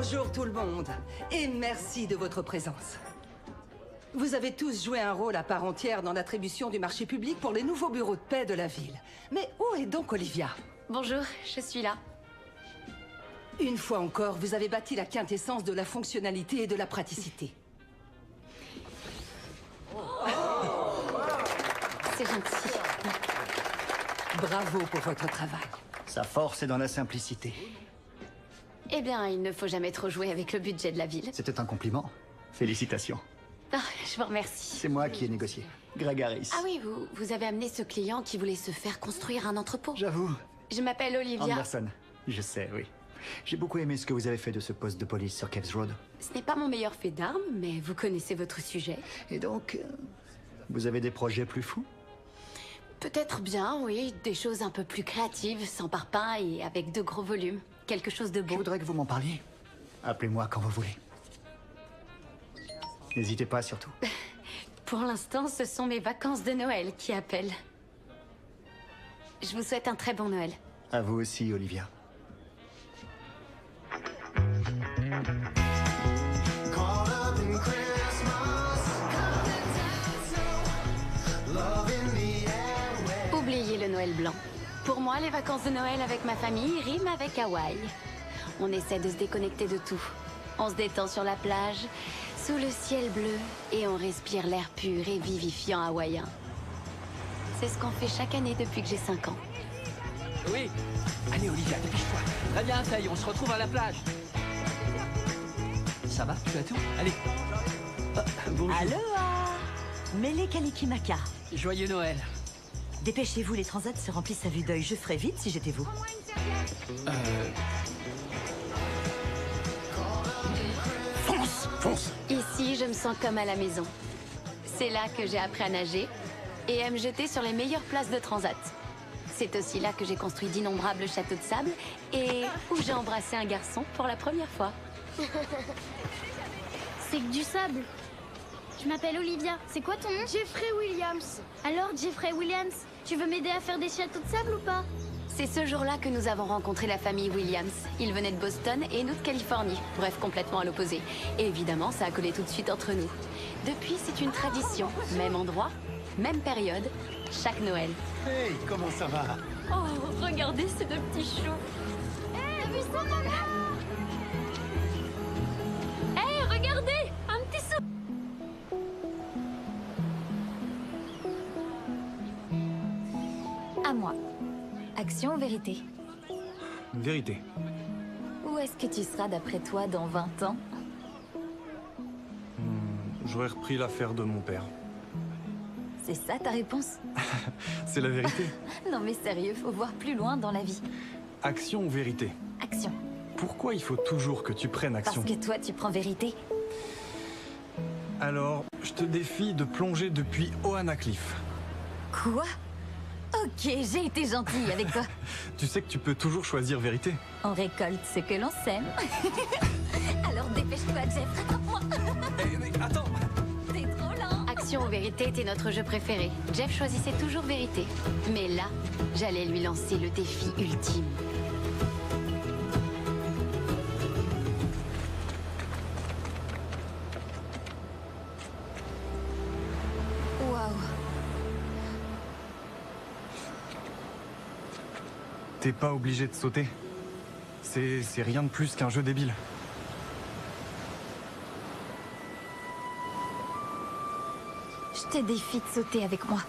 Bonjour tout le monde, et merci de votre présence. Vous avez tous joué un rôle à part entière dans l'attribution du marché public pour les nouveaux bureaux de paix de la ville. Mais où est donc Olivia? Bonjour, je suis là. Une fois encore, vous avez bâti la quintessence de la fonctionnalité et de la praticité. C'est gentil. Bravo pour votre travail. Sa force est dans la simplicité. Eh bien, il ne faut jamais trop jouer avec le budget de la ville. C'était un compliment. Félicitations. Ah, je vous remercie. C'est moi qui ai négocié. Greg Harris. Ah oui, vous avez amené ce client qui voulait se faire construire un entrepôt. J'avoue. Je m'appelle Olivia. Anderson. Je sais, oui. J'ai beaucoup aimé ce que vous avez fait de ce poste de police sur Caves Road. Ce n'est pas mon meilleur fait d'armes, mais vous connaissez votre sujet. Et donc, vous avez des projets plus fous? Peut-être bien, oui. Des choses un peu plus créatives, sans parpaing et avec de gros volumes. Quelque chose de Je beau. voudrais que vous m'en parliez. Appelez-moi quand vous voulez. N'hésitez pas surtout. Pour l'instant, ce sont mes vacances de Noël qui appellent. Je vous souhaite un très bon Noël. À vous aussi, Olivia. Oubliez le Noël blanc. Pour moi, les vacances de Noël avec ma famille riment avec Hawaï. On essaie de se déconnecter de tout. On se détend sur la plage, sous le ciel bleu, et on respire l'air pur et vivifiant hawaïen. C'est ce qu'on fait chaque année depuis que j'ai 5 ans. Oui. Allez, Olivia, dépêche-toi. Très bien, ça y est, on se retrouve à la plage. Ça va? Tu as tout? Allez. Ah, bonjour. Aloha! Mele Kalikimaka. Joyeux Noël. Dépêchez-vous, les transats se remplissent à vue d'œil. Je ferais vite si j'étais vous. Fonce, fonce. Ici, je me sens comme à la maison. C'est là que j'ai appris à nager et à me jeter sur les meilleures places de transat. C'est aussi là que j'ai construit d'innombrables châteaux de sable et où j'ai embrassé un garçon pour la première fois. C'est que du sable. Je m'appelle Olivia. C'est quoi ton nom? Jeffrey Williams. Alors, Jeffrey Williams, tu veux m'aider à faire des châteaux de sable ou pas? C'est ce jour-là que nous avons rencontré la famille Williams. Ils venaient de Boston et nous de Californie, bref, complètement à l'opposé. Et évidemment, ça a collé tout de suite entre nous. Depuis, c'est une tradition. Même endroit, même période, chaque Noël. Hey, comment ça va? Oh, regardez ces deux petits choux. T'as vu ça, maman? Hé, regardez, un petit sou. À moi. Action ou vérité? Vérité. Où est-ce que tu seras d'après toi dans 20 ans? J'aurais repris l'affaire de mon père. C'est ça ta réponse? C'est la vérité. Non mais sérieux, faut voir plus loin dans la vie. Action ou vérité? Action. Pourquoi il faut toujours que tu prennes action? Parce que toi tu prends vérité. Alors, je te défie de plonger depuis Ohana Cliff. Quoi? Ok, j'ai été gentille avec toi. Tu sais que tu peux toujours choisir vérité. On récolte ce que l'on sème. Alors dépêche-toi Jeff, rattrape-moi. Mais attends! T'es trop lent. Action ou vérité était notre jeu préféré. Jeff choisissait toujours vérité. Mais là, j'allais lui lancer le défi ultime. Waouh. T'es pas obligé de sauter. C'est rien de plus qu'un jeu débile. Je te défie de sauter avec moi.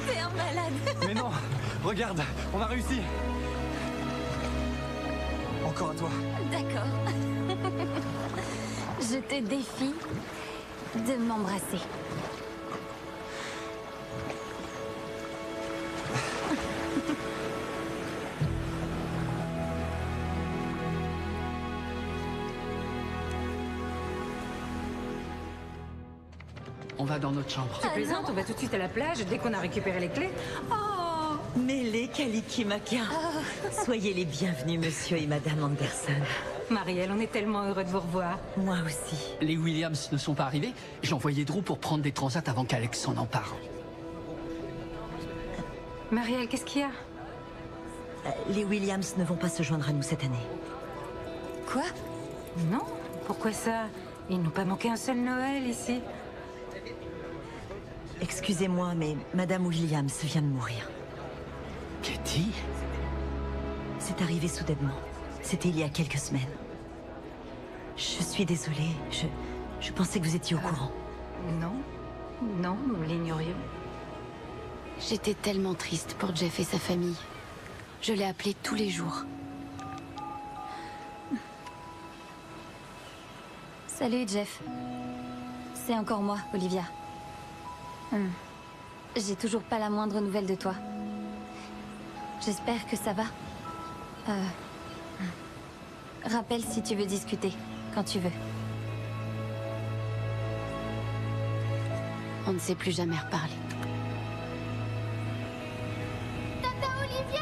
T'es un malade. Mais non! Regarde! On a réussi! Encore à toi. D'accord. Je te défie de m'embrasser. On va dans notre chambre. Tu plaisantes, on va tout de suite à la plage dès qu'on a récupéré les clés. Oh, Mêlé Kalikimaka. Soyez les bienvenus, monsieur et madame Anderson. Marielle, on est tellement heureux de vous revoir. Moi aussi. Les Williams ne sont pas arrivés. J'ai envoyé Drew pour prendre des transats avant qu'Alex s'en empare. Marielle, qu'est-ce qu'il y a? Les Williams ne vont pas se joindre à nous cette année. Quoi? Non, pourquoi ça? Ils n'ont pas manqué un seul Noël ici. Excusez-moi, mais madame Williams vient de mourir. Katie? C'est arrivé soudainement. C'était il y a quelques semaines. Je suis désolée. Je pensais que vous étiez au courant. Non, nous l'ignorions. J'étais tellement triste pour Jeff et sa famille. Je l'ai appelé tous les jours. Salut Jeff. C'est encore moi, Olivia. J'ai toujours pas la moindre nouvelle de toi. J'espère que ça va. Rappelle si tu veux discuter, quand tu veux. On ne s'est plus jamais reparlé. Tata Olivia!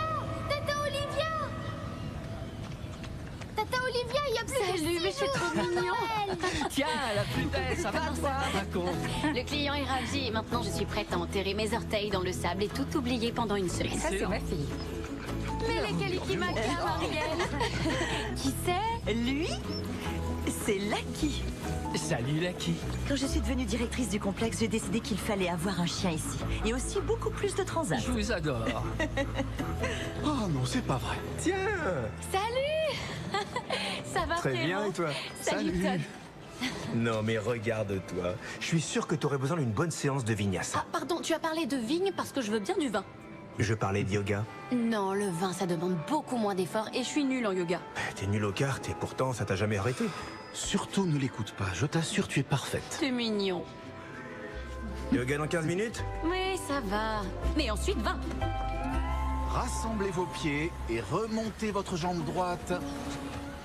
Tata Olivia! Tata Olivia, il y a plus que Salut, mais je suis trop mignon. Tiens, la putaine, ça va toi, raconte. Le client est ravi et maintenant je suis prête à enterrer mes orteils dans le sable et tout oublier pendant une semaine. Ça, c'est ma fille. Mais les Kalikimaka, Marielle. Qui c'est? Lui? C'est Lucky. Salut, Lucky. Quand je suis devenue directrice du complexe, j'ai décidé qu'il fallait avoir un chien ici. Et aussi beaucoup plus de transats. Je vous adore. Oh non, c'est pas vrai. Tiens. Salut. Ça va Très bien, frérot? et toi? Salut, Todd. Non mais regarde-toi. Je suis sûr que t'aurais besoin d'une bonne séance de vinyasa. Ah, pardon, tu as parlé de vigne parce que je veux bien du vin. Je parlais de yoga. Non, le vin, ça demande beaucoup moins d'efforts et je suis nulle en yoga. T'es nul aux cartes et pourtant ça t'a jamais arrêté. Surtout ne l'écoute pas, je t'assure, tu es parfaite. C'est mignon. Yoga dans 15 minutes? Mais ça va. Mais ensuite, vin. Rassemblez vos pieds et remontez votre jambe droite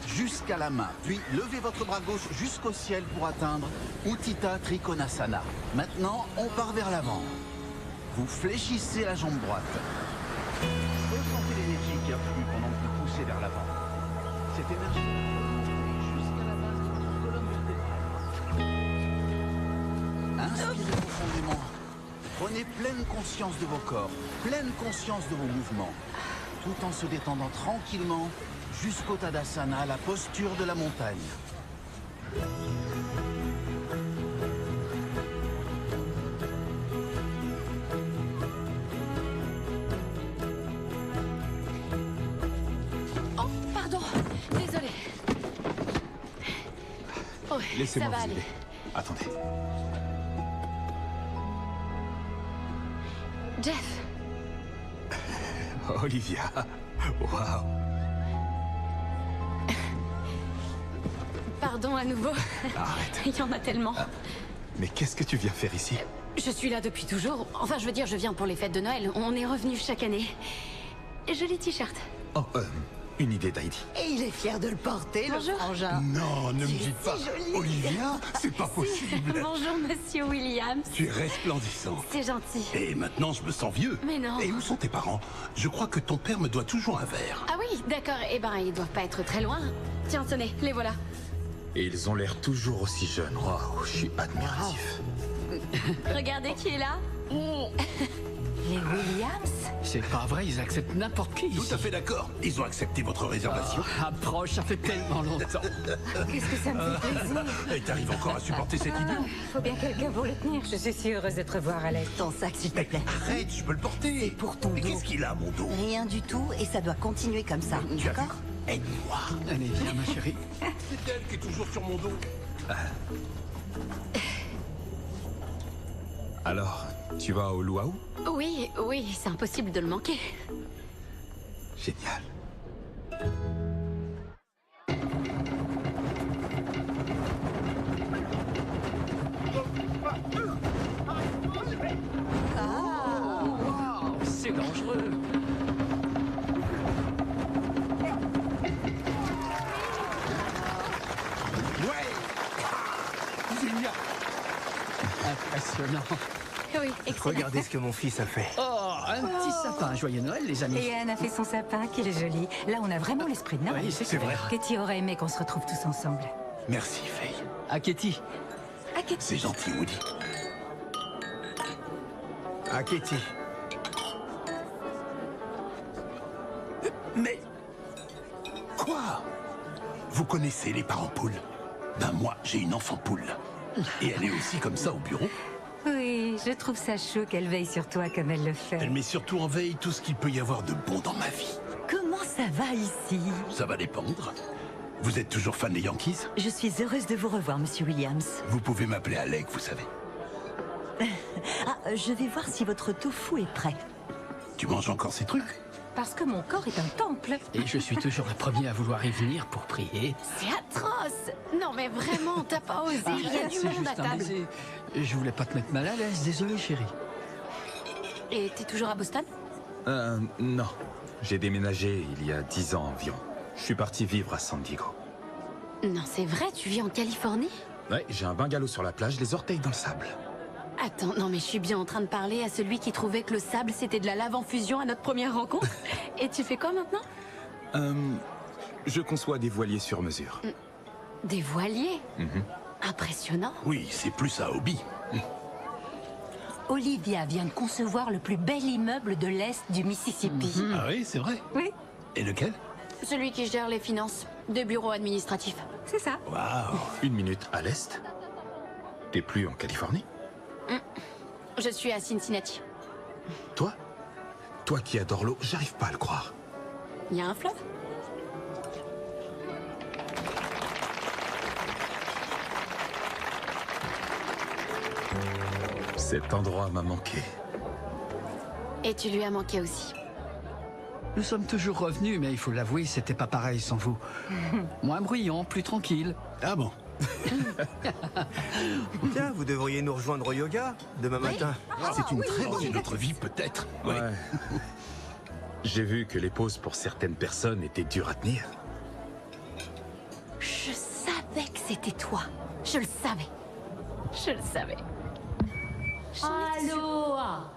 jusqu'à la main. Puis levez votre bras gauche jusqu'au ciel pour atteindre Utthita Trikonasana. Maintenant, on part vers l'avant. Vous fléchissez la jambe droite. Ressentez l'énergie qui afflue pendant que vous poussez vers l'avant. Cette énergie jusqu'à la base de votre colonne vertébrale. Inspirez profondément. Prenez pleine conscience de vos corps, pleine conscience de vos mouvements, tout en se détendant tranquillement jusqu'au Tadasana, la posture de la montagne. Oh, pardon. Désolée. Oh, Laissez-moi ça va vous aller. aider. Attendez. Jeff, Olivia, waouh. pardon à nouveau. Arrête. Il y en a tellement. Mais qu'est-ce que tu viens faire ici? Je suis là depuis toujours. Enfin, je veux dire, je viens pour les fêtes de Noël. On est revenu chaque année. Joli t-shirt. Oh, une idée d'Heidi. Et il est fier de le porter, Bonjour. le frangin. Non, ne me Tu es dites pas. si jolie. Olivia, c'est pas possible. Bonjour, monsieur Williams. Tu es resplendissant. C'est gentil. Et maintenant, je me sens vieux. Mais non. Et où sont tes parents? Je crois que ton père me doit toujours un verre. Ah oui, d'accord. Eh ben, ils doivent pas être très loin. Tiens, tenez, les voilà. Et ils ont l'air toujours aussi jeunes. Waouh, je suis admiratif. Regardez qui est là. Les Williams? C'est pas vrai, ils acceptent n'importe qui ici. Tout à fait d'accord. Ils ont accepté votre réservation. Approche, ça fait tellement longtemps. Qu'est-ce que ça me fait plaisir. Et t'arrives encore à supporter cette idiot? Faut bien quelqu'un pour le tenir. Je suis si heureuse de te revoir, Alex. Ton sac, s'il te plaît. Arrête, je peux le porter. C'est pour ton Mais dos. qu'est-ce qu'il a, mon dos? Rien du tout, et ça doit continuer comme ça. Tu as vu? D'accord? Aide-moi. Allez, viens, ma chérie. C'est elle qui est toujours sur mon dos. Alors, tu vas au luau? Oui, oui, c'est impossible de le manquer. Génial. Wow, c'est dangereux. Ouais. Génial. Impressionnant. Oui, excellent. Regardez ce que mon fils a fait. Oh, un petit sapin. Joyeux Noël, les amis. Et Anne a fait son sapin, qu'il est joli. Là, on a vraiment l'esprit de Noël. Oui, c'est vrai. Katie aurait aimé qu'on se retrouve tous ensemble. Merci, Faye. À Katie. Ah, Katie. C'est gentil, Woody. À Katie. Mais... Quoi? Vous connaissez les parents poules? Ben moi, j'ai une enfant poule. Et elle est aussi comme ça au bureau. Oui, je trouve ça chaud qu'elle veille sur toi comme elle le fait. Elle met surtout en veille tout ce qu'il peut y avoir de bon dans ma vie. Comment ça va ici? Ça va dépendre. Vous êtes toujours fan des Yankees? Je suis heureuse de vous revoir, monsieur Williams. Vous pouvez m'appeler Alec, vous savez. Ah, je vais voir si votre tofu est prêt. Tu manges encore ces trucs? Parce que mon corps est un temple. Et je suis toujours le premier à vouloir y venir pour prier. C'est atroce. Non mais vraiment, t'as pas osé. Il y a Arrête, du c'est monde à juste un table. baiser. Je voulais pas te mettre mal à l'aise, désolé chérie. Et t'es toujours à Boston? Non. J'ai déménagé il y a 10 ans environ. Je suis parti vivre à San Diego. Non, c'est vrai, tu vis en Californie? Ouais, j'ai un bungalow sur la plage, les orteils dans le sable. Attends, non mais je suis bien en train de parler à celui qui trouvait que le sable c'était de la lave en fusion à notre première rencontre. Et tu fais quoi maintenant? Je conçois des voiliers sur mesure. Des voiliers? Impressionnant. Oui, c'est plus un hobby. Olivia vient de concevoir le plus bel immeuble de l'Est du Mississippi. Ah oui, c'est vrai? Oui, Et lequel? Celui qui gère les finances des bureaux administratifs. c'est ça. Waouh! Une minute, à l'Est? T'es plus en Californie? Je suis à Cincinnati. Toi? Toi qui adores l'eau, j'arrive pas à le croire. Il y a un fleuve? Cet endroit m'a manqué. Et tu lui as manqué aussi. Nous sommes toujours revenus, mais il faut l'avouer, c'était pas pareil sans vous. Moins bruyant, plus tranquille. Ah bon? Tiens, vous devriez nous rejoindre au yoga demain matin. C'est une très bonne une autre vie, peut-être. Ouais. J'ai vu que les pauses pour certaines personnes étaient dures à tenir. Je savais que c'était toi. Je le savais. Je le savais. Aloha.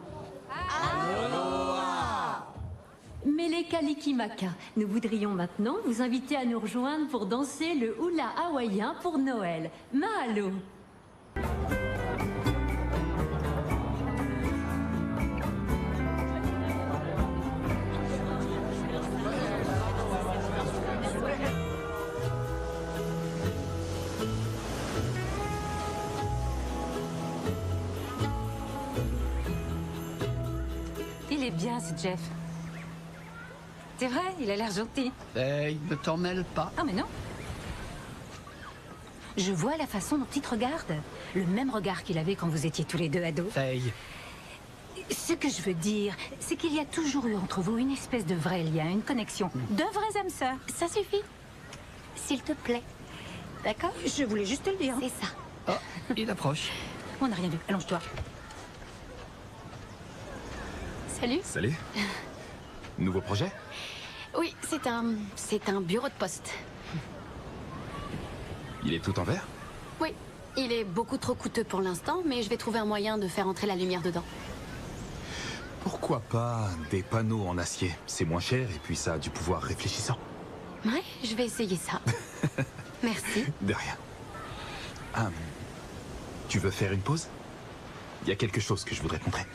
Mele Kalikimaka, nous voudrions maintenant vous inviter à nous rejoindre pour danser le hula hawaïen pour Noël. Mahalo. Il est bien, ce Jeff. C'est vrai, il a l'air gentil. Hey, ne t'en mêle pas. Ah, mais non. Je vois la façon dont il te regarde. Le même regard qu'il avait quand vous étiez tous les deux ados. Faye. Ce que je veux dire, c'est qu'il y a toujours eu entre vous une espèce de vrai lien, une connexion. De vraies âmes sœurs. Ça suffit. S'il te plaît. D'accord? Je voulais juste te le dire. C'est ça. Oh, il approche. On n'a rien vu. Allonge-toi. Salut. Salut. Nouveau projet? Oui, c'est un bureau de poste. Il est tout en verre? Oui, il est beaucoup trop coûteux pour l'instant, mais je vais trouver un moyen de faire entrer la lumière dedans. Pourquoi pas des panneaux en acier? C'est moins cher et puis ça a du pouvoir réfléchissant. Ouais, je vais essayer ça. Merci. De rien. Tu veux faire une pause? Il y a quelque chose que je voudrais te montrer.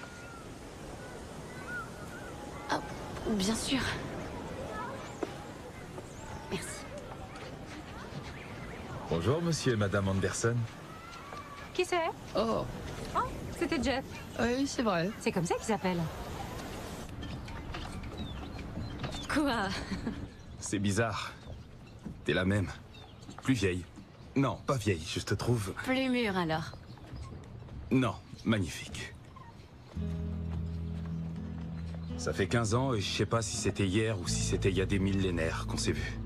Oh, bien sûr. Merci. Bonjour, monsieur et madame Anderson. Qui c'est? Oh, Oh, c'était Jeff. oui, c'est vrai. C'est comme ça qu'il s'appelle. Quoi? C'est bizarre. T'es la même. Plus vieille. Non, pas vieille, je te trouve... Plus mûr alors. Non, magnifique. Ça fait 15 ans et je sais pas si c'était hier ou si c'était il y a des millénaires qu'on s'est vus.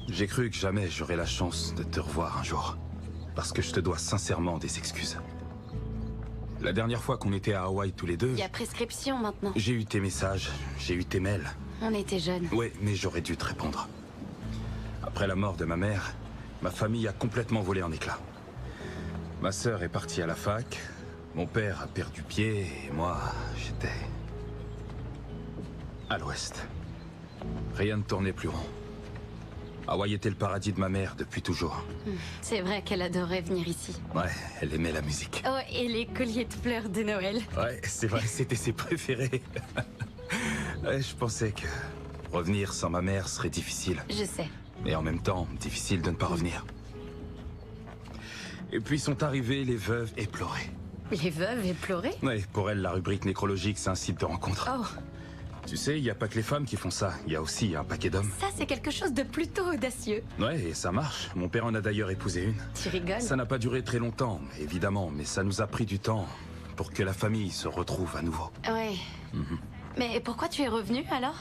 J'ai cru que jamais j'aurais la chance de te revoir un jour. Parce que je te dois sincèrement des excuses. La dernière fois qu'on était à Hawaï tous les deux... Il y a prescription maintenant. J'ai eu tes messages, j'ai eu tes mails. On était jeunes. Ouais, mais j'aurais dû te répondre. Après la mort de ma mère, ma famille a complètement volé en éclats. Ma sœur est partie à la fac, mon père a perdu pied et moi, à l'ouest. Rien ne tournait plus rond. Hawaï était le paradis de ma mère depuis toujours. C'est vrai qu'elle adorait venir ici. Ouais, elle aimait la musique. Oh, et les colliers de fleurs de Noël. Ouais, c'est vrai, c'était ses préférés. Ouais, je pensais que revenir sans ma mère serait difficile. Je sais. Et en même temps, difficile de ne pas revenir. Et puis sont arrivées les veuves éplorées. Les veuves éplorées? Ouais, pour elles, la rubrique nécrologique, c'est un site de rencontre. Oh. Tu sais, il n'y a pas que les femmes qui font ça. Il y a aussi un paquet d'hommes. Ça, c'est quelque chose de plutôt audacieux. Ouais, et ça marche. Mon père en a d'ailleurs épousé une. Tu rigoles? Ça n'a pas duré très longtemps, évidemment, mais ça nous a pris du temps pour que la famille se retrouve à nouveau. Ouais. Mais pourquoi tu es revenu, alors?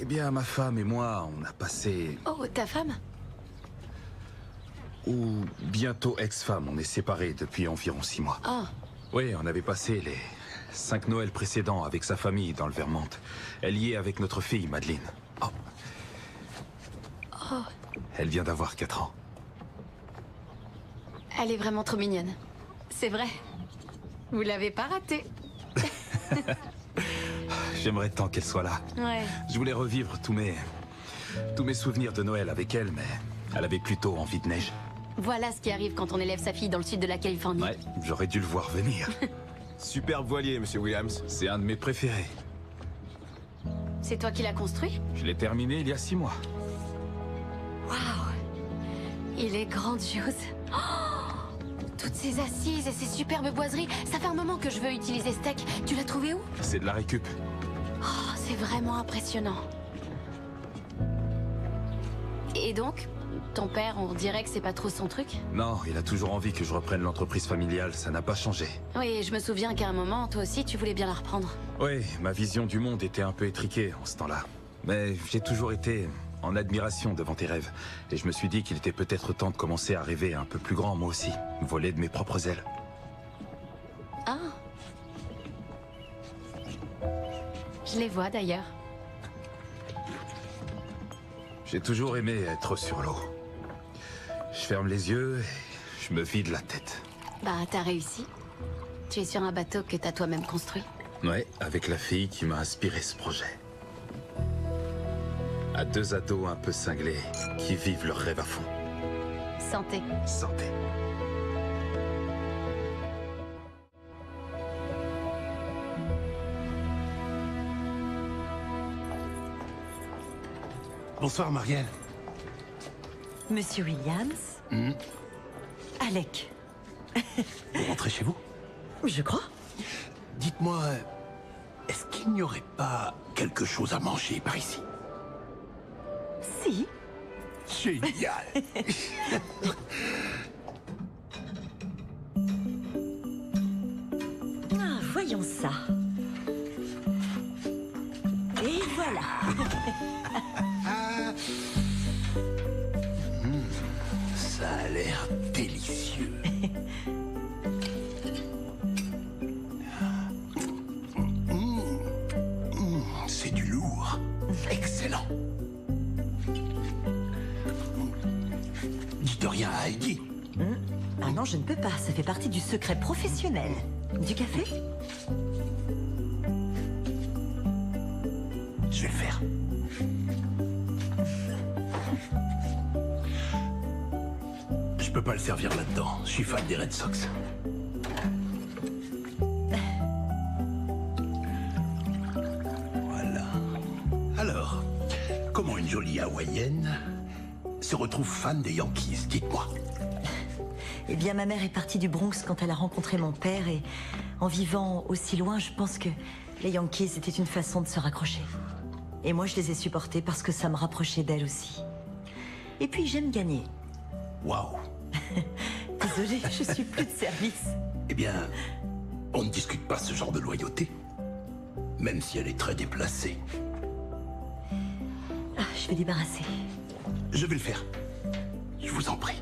Eh bien, ma femme et moi, on a passé... Oh, ta femme? Ou bientôt ex-femme, on est séparés depuis environ 6 mois. Oh. Oui, on avait passé les 5 Noëls précédents avec sa famille dans le Vermont. Elle y est avec notre fille, Madeleine. Oh. Oh. Elle vient d'avoir 4 ans. Elle est vraiment trop mignonne. C'est vrai. Vous l'avez pas ratée. J'aimerais tant qu'elle soit là. Ouais. Je voulais revivre tous mes souvenirs de Noël avec elle, mais elle avait plutôt envie de neige. Voilà ce qui arrive quand on élève sa fille dans le sud de la Californie. Ouais, j'aurais dû le voir venir. Superbe voilier, monsieur Williams. C'est un de mes préférés. C'est toi qui l'as construit? Je l'ai terminé il y a 6 mois. Waouh! Il est grandiose. Oh, toutes ces assises et ces superbes boiseries. Ça fait un moment que je veux utiliser ce deck. Tu l'as trouvé où? C'est de la récup. Oh, c'est vraiment impressionnant. Et donc, ton père, on dirait que c'est pas trop son truc? Non, il a toujours envie que je reprenne l'entreprise familiale, ça n'a pas changé. Oui, je me souviens qu'à un moment, toi aussi, tu voulais bien la reprendre. Oui, ma vision du monde était un peu étriquée en ce temps-là. Mais j'ai toujours été en admiration devant tes rêves. Et je me suis dit qu'il était peut-être temps de commencer à rêver un peu plus grand, moi aussi. Voler de mes propres ailes. Ah. Je les vois d'ailleurs. J'ai toujours aimé être sur l'eau. Je ferme les yeux et je me vide la tête. Bah, t'as réussi. Tu es sur un bateau que t'as toi-même construit. Ouais, avec la fille qui m'a inspiré ce projet. À 2 ados un peu cinglés qui vivent leur rêve à fond. Santé. Santé. Bonsoir, Marielle. Monsieur Williams. Alec. Vous rentrez chez vous? Je crois. Dites-moi, est-ce qu'il n'y aurait pas quelque chose à manger par ici? Si. Génial. Ah, voyons ça. Et voilà. Ça a l'air délicieux. C'est du lourd. Excellent. Dites rien à Heidi. Ah non, je ne peux pas. Ça fait partie du secret professionnel. Du café? Je vais le faire. Je peux pas le servir là-dedans. Je suis fan des Red Sox. Voilà. Alors, comment une jolie hawaïenne se retrouve fan des Yankees? Dites-moi. Eh bien, ma mère est partie du Bronx quand elle a rencontré mon père et en vivant aussi loin, je pense que les Yankees étaient une façon de se raccrocher. Et moi, je les ai supportés parce que ça me rapprochait d'elle aussi. Et puis, j'aime gagner. Waouh. Désolée, je suis plus de service. Eh bien, on ne discute pas ce genre de loyauté, même si elle est très déplacée. Ah, je vais débarrasser. Je vais le faire. Je vous en prie.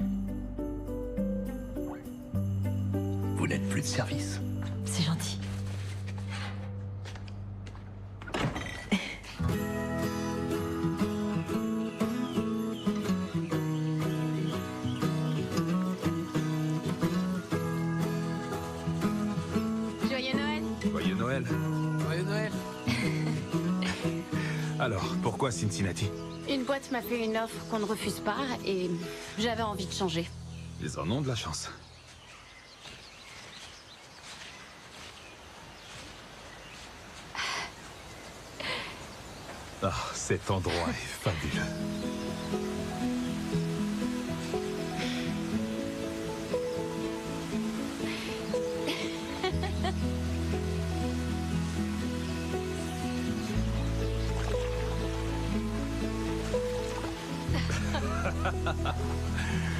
Vous n'êtes plus de service. C'est gentil. Joyeux Noël. Joyeux Noël. Joyeux Noël. Alors, pourquoi Cincinnati? Une boîte m'a fait une offre qu'on ne refuse pas et j'avais envie de changer. Ils en ont de la chance. Ah, cet endroit est fabuleux.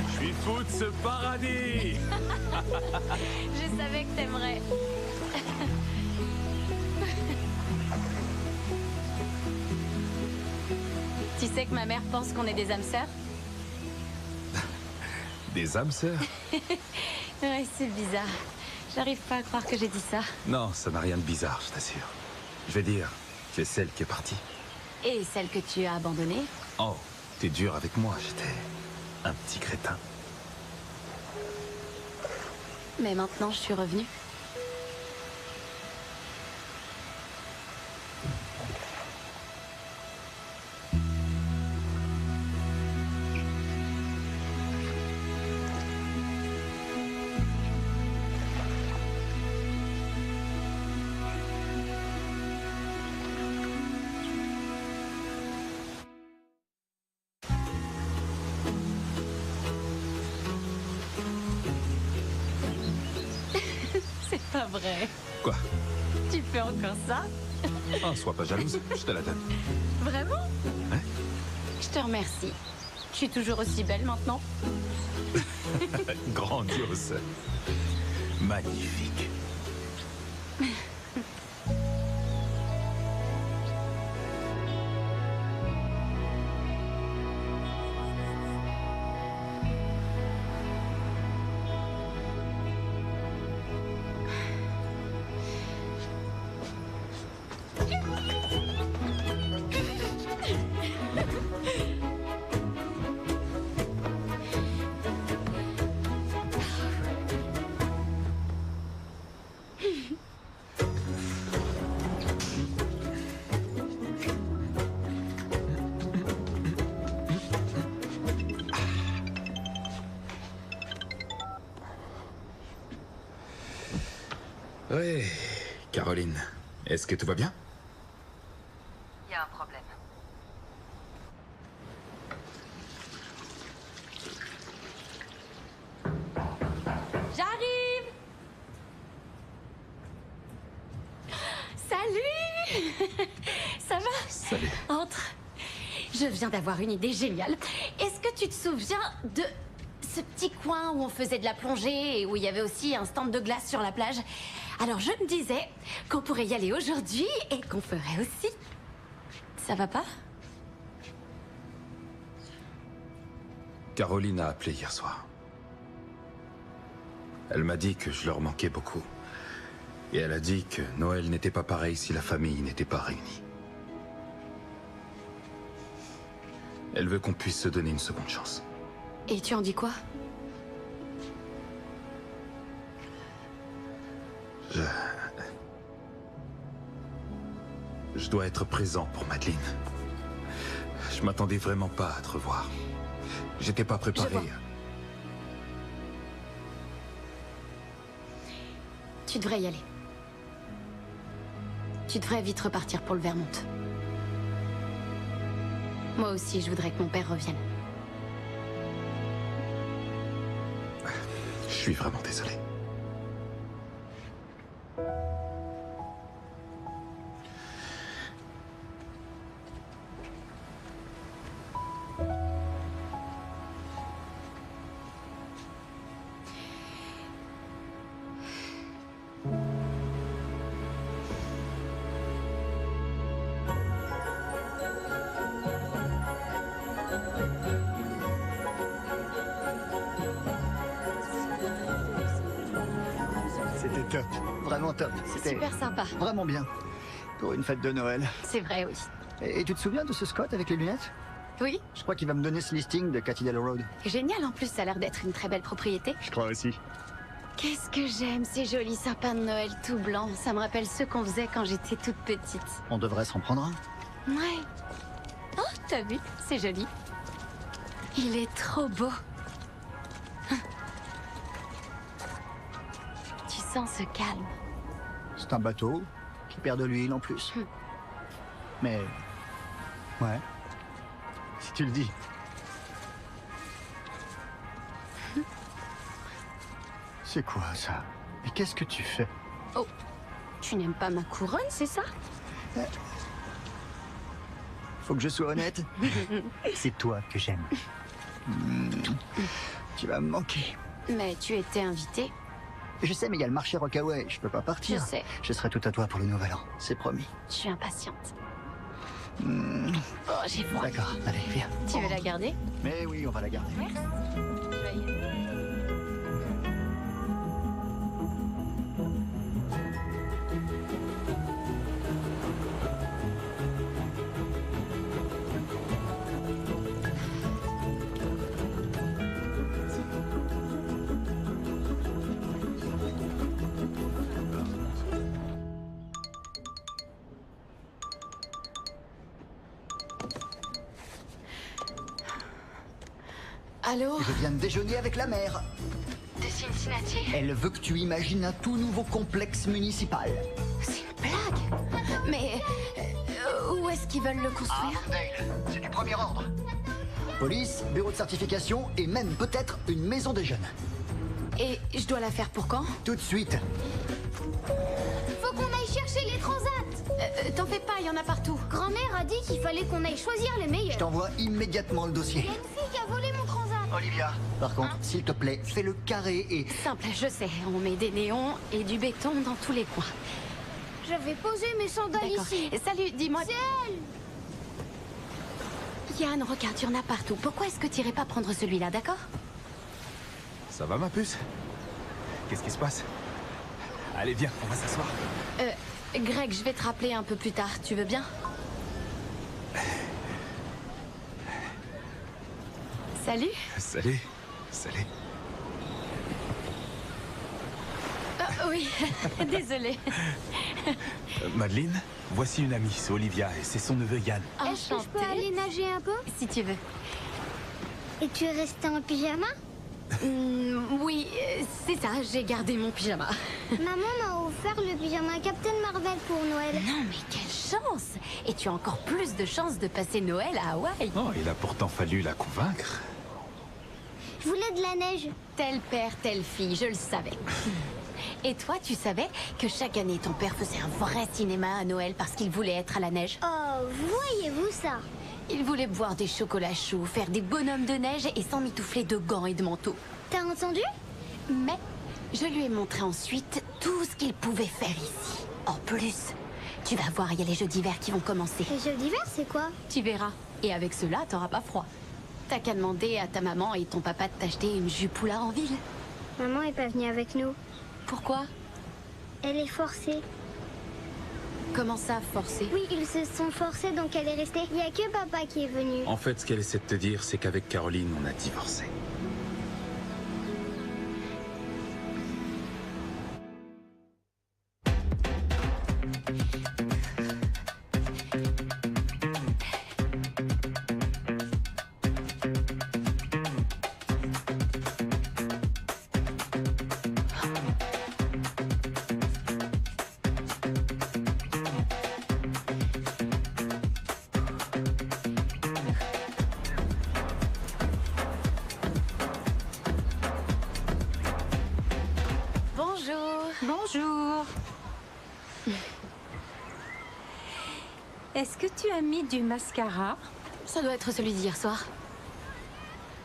Je suis fou de ce paradis. Je savais que t'aimerais. Tu sais que ma mère pense qu'on est des âmes sœurs? Des âmes sœurs? Ouais, c'est bizarre. J'arrive pas à croire que j'ai dit ça. Non, ça n'a rien de bizarre, je t'assure. Je vais dire, tu es celle qui est partie. Et celle que tu as abandonnée? Oh, t'es dur avec moi, j'étais un petit crétin. Mais maintenant, je suis revenue. C'est pas vrai. Quoi? Tu fais encore ça? Oh, sois pas jalouse, je te la donne. Vraiment? Hein? Je te remercie. Je suis toujours aussi belle maintenant. Grandiose. Magnifique. Oui, Caroline, est-ce que tout va bien? Il y a un problème. J'arrive! Salut! Ça va? Salut. Entre. Je viens d'avoir une idée géniale. Est-ce que tu te souviens de ce petit coin où on faisait de la plongée et où il y avait aussi un stand de glace sur la plage? Alors je me disais qu'on pourrait y aller aujourd'hui et qu'on ferait aussi. Ça va pas? Caroline a appelé hier soir. Elle m'a dit que je leur manquais beaucoup. Et elle a dit que Noël n'était pas pareil si la famille n'était pas réunie. Elle veut qu'on puisse se donner une seconde chance. Et tu en dis quoi? Je dois être présent pour Madeleine. Je m'attendais vraiment pas à te revoir. J'étais pas préparé. Tu devrais y aller. Tu devrais vite repartir pour le Vermont. Moi aussi, je voudrais que mon père revienne. Je suis vraiment désolé. C'était top, vraiment top. C'était Super sympa. vraiment bien. Pour une fête de Noël. C'est vrai, oui. Et tu te souviens de ce Scott avec les lunettes? Oui. Je crois qu'il va me donner ce listing de Cathy Dale Road. Génial, en plus, ça a l'air d'être une très belle propriété. Je crois aussi. Qu'est-ce que j'aime ces jolis sapins de Noël tout blancs. Ça me rappelle ceux qu'on faisait quand j'étais toute petite. On devrait s'en prendre un. Ouais. Oh, t'as vu? C'est joli. Il est trop beau. Tu sens ce calme. C'est un bateau qui perd de l'huile en plus. Mais... ouais. Si tu le dis. C'est quoi ça? Et qu'est-ce que tu fais? Oh, tu n'aimes pas ma couronne, c'est ça? Faut que je sois honnête. C'est toi que j'aime. Tu vas me manquer. Mais tu étais invité. Je sais, mais il y a le marché Rockaway. Je peux pas partir. Je sais. Je serai tout à toi pour le nouvel an. C'est promis. Je suis impatiente. Oh, j'ai froid. D'accord, allez, viens. Tu veux la garder? Mais oui, on va la garder. Merci. Allô? Je viens de déjeuner avec la maire. De Cincinnati? Elle veut que tu imagines un tout nouveau complexe municipal. C'est une blague? Mais où est-ce qu'ils veulent le construire? Arndale, c'est du premier ordre. Police, bureau de certification et même peut-être une maison des jeunes. Et je dois la faire pour quand? Tout de suite. Faut qu'on aille chercher les transats. T'en fais pas, il y en a partout. Grand-mère a dit qu'il fallait qu'on aille choisir les meilleurs. Je t'envoie immédiatement le dossier. Il y a une fille qui a volé mon transat. Olivia, par contre, s'il te plaît, fais le carré et... Simple, je sais. On met des néons et du béton dans tous les coins. J'avais posé mes sandales D'accord. ici. Salut, dis-moi... C'est elle. Yann, regarde, il y en a partout. Pourquoi est-ce que t'irais pas prendre celui-là, d'accord? Ça va, ma puce? Qu'est-ce qui se passe? Allez, viens, on va s'asseoir. Greg, je vais te rappeler un peu plus tard. Tu veux bien? Salut. Salut. Salut. Oui, désolée. Madeleine, voici une amie, c'est Olivia, et c'est son neveu Yann. Est-ce que je peux aller nager un peu? Si tu veux. Et tu es resté en pyjama? Oui, c'est ça, j'ai gardé mon pyjama. Maman m'a offert le pyjama Captain Marvel pour Noël. Non, mais quelle chance! Et tu as encore plus de chances de passer Noël à Hawaï. Oh, il a pourtant fallu la convaincre. Je voulais de la neige. Tel père, telle fille, je le savais. Et toi, tu savais que chaque année, ton père faisait un vrai cinéma à Noël parce qu'il voulait être à la neige? Oh, voyez-vous ça? Il voulait boire des chocolats chauds, faire des bonhommes de neige et s'emmitoufler de gants et de manteaux. T'as entendu? Mais je lui ai montré ensuite tout ce qu'il pouvait faire ici. En plus, tu vas voir, il y a les jeux d'hiver qui vont commencer. Les jeux d'hiver, c'est quoi? Tu verras. Et avec cela, t'auras pas froid. T'as qu'à demander à ta maman et ton papa de t'acheter une jupe là en ville. Maman est pas venue avec nous. Pourquoi? Elle est forcée. Comment ça, forcé? Oui, ils se sont forcés, donc elle est restée. Il y a que papa qui est venu. En fait, ce qu'elle essaie de te dire, c'est qu'avec Caroline, on a divorcé. Bonjour. Est-ce que tu as mis du mascara? Ça doit être celui d'hier soir.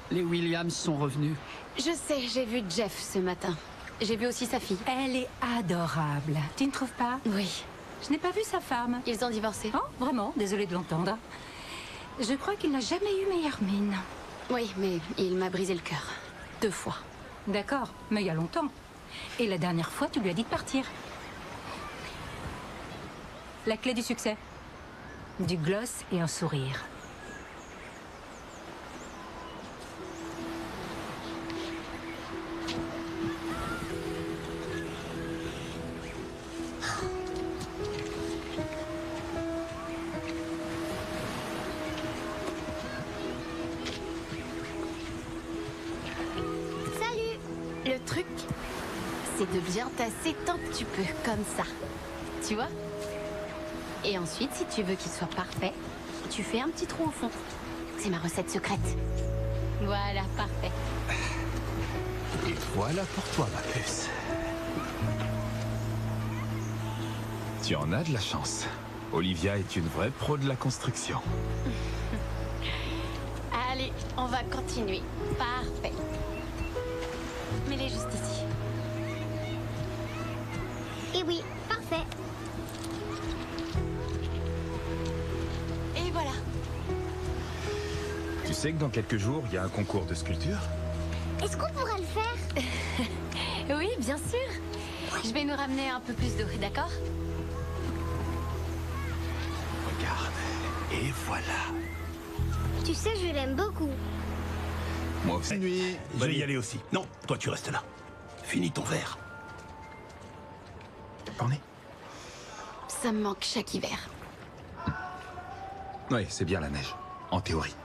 Les Williams sont revenus. Je sais, j'ai vu Jeff ce matin. J'ai vu aussi sa fille. Elle est adorable. Tu ne trouves pas? Oui. Je n'ai pas vu sa femme. Ils ont divorcé. Oh, vraiment? Désolée de l'entendre. Je crois qu'il n'a jamais eu meilleure mine. Oui, mais il m'a brisé le cœur. 2 fois. D'accord, mais il y a longtemps. Et la dernière fois, tu lui as dit de partir. La clé du succès. Du gloss et un sourire. c'est de bien tasser tant que tu peux, comme ça. Tu vois? Et ensuite, si tu veux qu'il soit parfait, tu fais un petit trou au fond. C'est ma recette secrète. Voilà, parfait. Et voilà pour toi, ma puce. Tu en as de la chance. Olivia est une vraie pro de la construction. Allez, on va continuer. Parfait. Mets-les juste ici. Et oui, parfait. Et voilà. Tu sais que dans quelques jours, il y a un concours de sculpture? Est-ce qu'on pourra le faire? Oui, bien sûr. Je vais nous ramener un peu plus d'eau, d'accord? Regarde. Et voilà. Tu sais, je l'aime beaucoup. Moi aussi. Nuit. Va y aller aussi. Non, toi tu restes là. Finis ton verre. Orné. Ça me manque chaque hiver. Oui, c'est bien la neige, en théorie.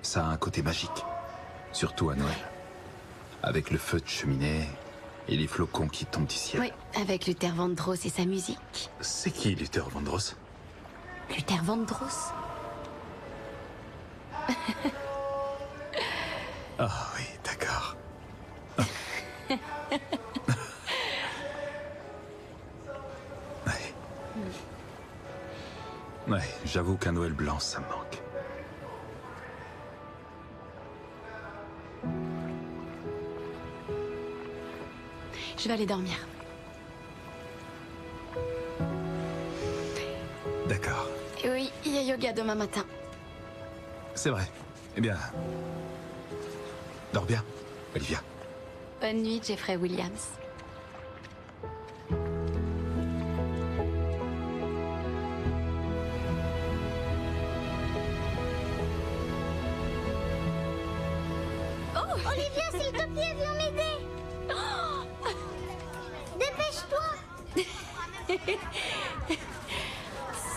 Ça a un côté magique, surtout à Noël. Avec le feu de cheminée et les flocons qui tombent du ciel. Oui, avec Luther Vandross et sa musique. C'est qui Luther Vandross? Luther Vandross? Ah oui, d'accord. Ouais, j'avoue qu'un Noël blanc, ça me manque. Je vais aller dormir. D'accord, Et oui, il y a yoga demain matin. c'est vrai. Eh bien, dors bien, Olivia. Bonne nuit, Jeffrey Williams. Oh Olivia, s'il te plaît, viens m'aider. Dépêche-toi.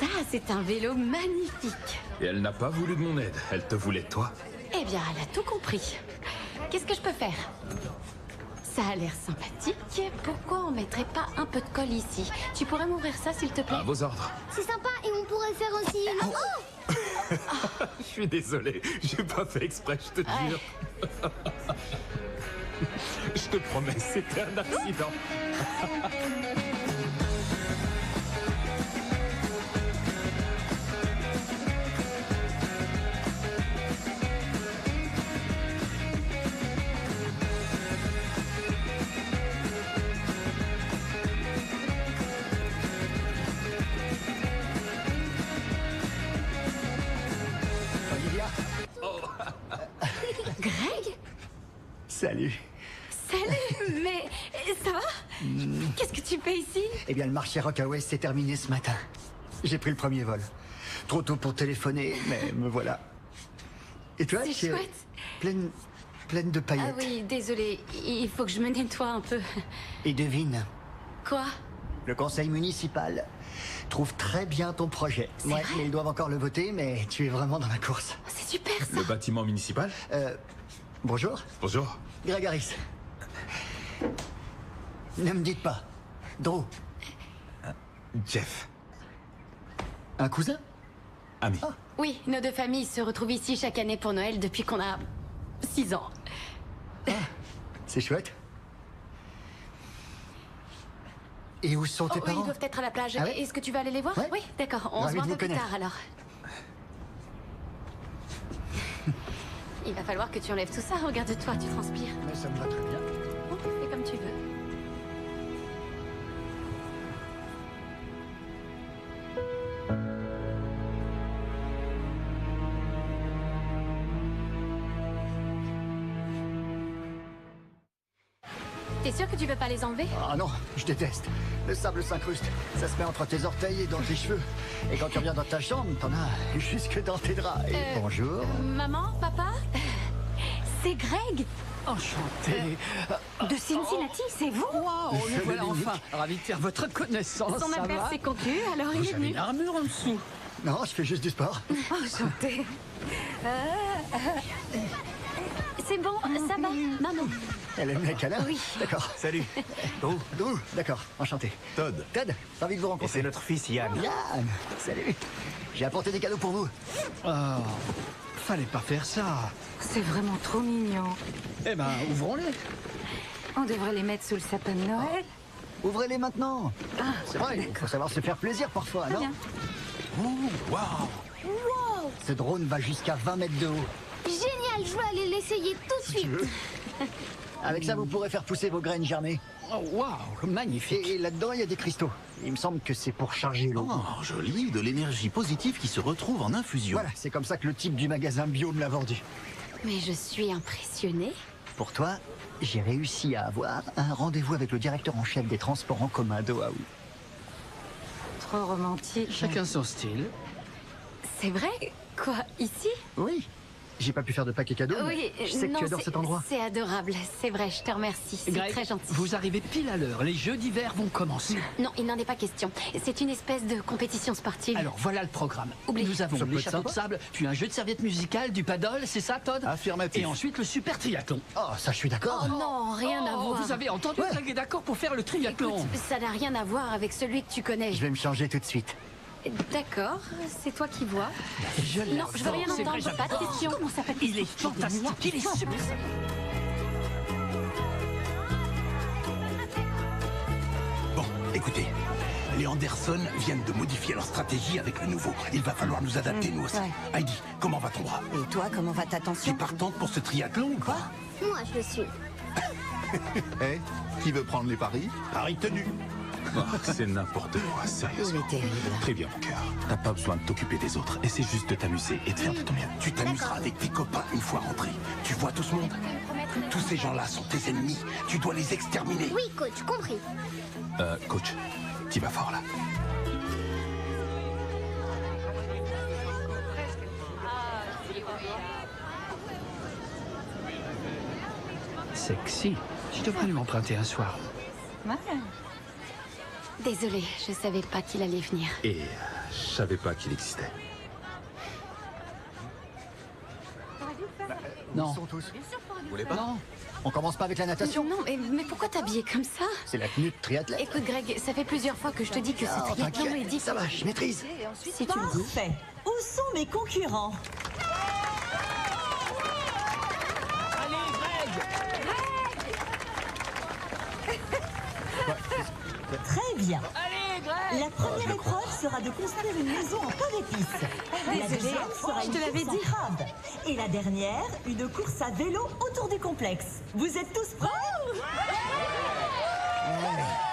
Ça, c'est un vélo magnifique. Et elle n'a pas voulu de mon aide, elle te voulait toi. Eh bien, elle a tout compris. Qu'est-ce que je peux faire? Ça a l'air sympathique. Pourquoi on mettrait pas un peu de colle ici? Tu pourrais m'ouvrir ça, s'il te plaît? À vos ordres. C'est sympa et on pourrait faire aussi une... Oh Je suis désolé, j'ai pas fait exprès, je te jure. Je te promets, c'était un accident. Olivia. Greg? Salut. Salut, mais ça va? Qu'est-ce que tu fais ici? Eh bien, le marché Rockaway s'est terminé ce matin. J'ai pris le premier vol. Trop tôt pour téléphoner, mais me voilà. Et toi, C'est tu es chouette. pleine de paillettes. Ah oui, désolé, il faut que je me nettoie un peu. Et devine, Quoi? le conseil municipal trouve très bien ton projet. C'est Ouais, vrai mais ils doivent encore le voter, mais tu es vraiment dans la course. C'est super ça. Le bâtiment municipal? Bonjour, Bonjour. Greg Harris. Ne me dites pas. Drew, Jeff. un cousin? Ami. Oui, nos deux familles se retrouvent ici chaque année pour Noël depuis qu'on a 6 ans. C'est chouette. Et où sont tes Ils parents? doivent être à la plage. Ah ouais? Est-ce que tu vas aller les voir? Ouais. Oui, d'accord. On se Ravi voit de un vous peu plus connaître. tard alors. Il va falloir que tu enlèves tout ça. Regarde-toi, tu transpires. Mais ça me va très bien. Bon, fais comme tu veux. T'es sûr que tu veux pas les enlever? Ah non, je déteste. Le sable s'incruste. Ça se met entre tes orteils et dans tes cheveux. Et quand tu reviens dans ta chambre, t'en as jusque dans tes draps. Et bonjour. Maman, papa? C'est Greg. Enchanté. De Cincinnati, c'est vous? Waouh, C'est nous voilà Dominique. enfin. Ravi de faire votre connaissance. Son ça père va? s'est conclu, alors il Vous est avez venu. une armure en dessous. Non, je fais juste du sport. Enchanté. C'est bon, ça va, maman. Elle aime les câlins? Oui. D'accord. Salut. Drew. Drew, d'accord, enchanté. Todd. Todd, ravi de vous Et rencontrer. c'est notre fils Yann. Yann, salut. J'ai apporté des cadeaux pour vous. Oh, fallait pas faire ça. C'est vraiment trop mignon. Eh ben, ouvrons-les. On devrait les mettre sous le sapin de Noël. Ouvrez-les maintenant. Ah, C'est vrai, il faut savoir se faire plaisir parfois, Très non? bien. Waouh. Wow! Ce drone va jusqu'à 20 mètres de haut. Génial, je vais aller l'essayer tout de suite. Avec ça, vous pourrez faire pousser vos graines germées. Oh, waouh, magnifique. Et là-dedans, il y a des cristaux. Il me semble que c'est pour charger l'eau. Oh, joli, de l'énergie positive qui se retrouve en infusion. Voilà, c'est comme ça que le type du magasin bio me l'a vendu. Mais je suis impressionnée. Pour toi, j'ai réussi à avoir un rendez-vous avec le directeur en chef des transports en commun d'Oahu. Trop romantique. Chacun son style. C'est vrai? Quoi, ici? Oui. J'ai pas pu faire de paquet cadeau, Oui, mais je sais que non, tu adores c'est- cet endroit. C'est adorable, c'est vrai, je te remercie. C'est Greg, très gentil. vous arrivez pile à l'heure. Les jeux d'hiver vont commencer. Non, il n'en est pas question. C'est une espèce de compétition sportive. Alors voilà le programme. Oublie. Nous avons Ça peut les être châteaux de sympa. sable, puis un jeu de serviettes musicales, du paddle, c'est ça, Todd? Affirmatif. Et ensuite le super triathlon. Oh, ça, je suis d'accord. Oh non, rien à Oh, voir. vous avez entendu? Greg est d'accord pour faire le triathlon. Écoute, ça n'a rien à voir avec celui que tu connais. Je vais me changer tout de suite. D'accord, c'est toi qui vois. Je Non, je veux rien l'adore, c'est vrai, entendre, pas de j'adore. question. Comment ça s'appelle? Il est fantastique, il est super. Bon, écoutez. Les Anderson viennent de modifier leur stratégie avec le nouveau. Il va falloir nous adapter, nous aussi. ouais. Heidi, comment va ton bras? Et toi, comment va ta T'es tension? partante pour ce triathlon ou pas? Moi, je le suis. Eh, qui veut prendre les paris? Paris tenu. Oh, c'est n'importe quoi, sérieusement. Il est terrible. Très bien, mon cœur. T'as pas besoin de t'occuper des autres. Essaie juste de t'amuser et de faire de ton mieux. Tu t'amuseras avec tes copains une fois rentré. Tu vois tout ce monde? Tous ces gens-là sont tes ennemis. Tu dois les exterminer. Oui, coach, compris. Coach, t'y vas fort, là. Sexy. Je devrais lui emprunter un soir. Ouais. Désolée, je savais pas qu'il allait venir. Et je savais pas qu'il existait. Non. Ils sont tous. Vous voulez pas? Non. On commence pas avec la natation? Non, mais pourquoi t'habiller comme ça? C'est la tenue de triathlète. Écoute, Greg, ça fait plusieurs fois que je te dis que ce Ah, triathlon t'inquiète, est difficile. ça va, je maîtrise. Si tu le dis. Parfait. Où sont mes concurrents? Très bien. La première épreuve sera de construire une maison en pain d'épices. La Désolée, deuxième sera je une te l'avais course en dit. crabe. Et la dernière, une course à vélo autour du complexe. Vous êtes tous prêts?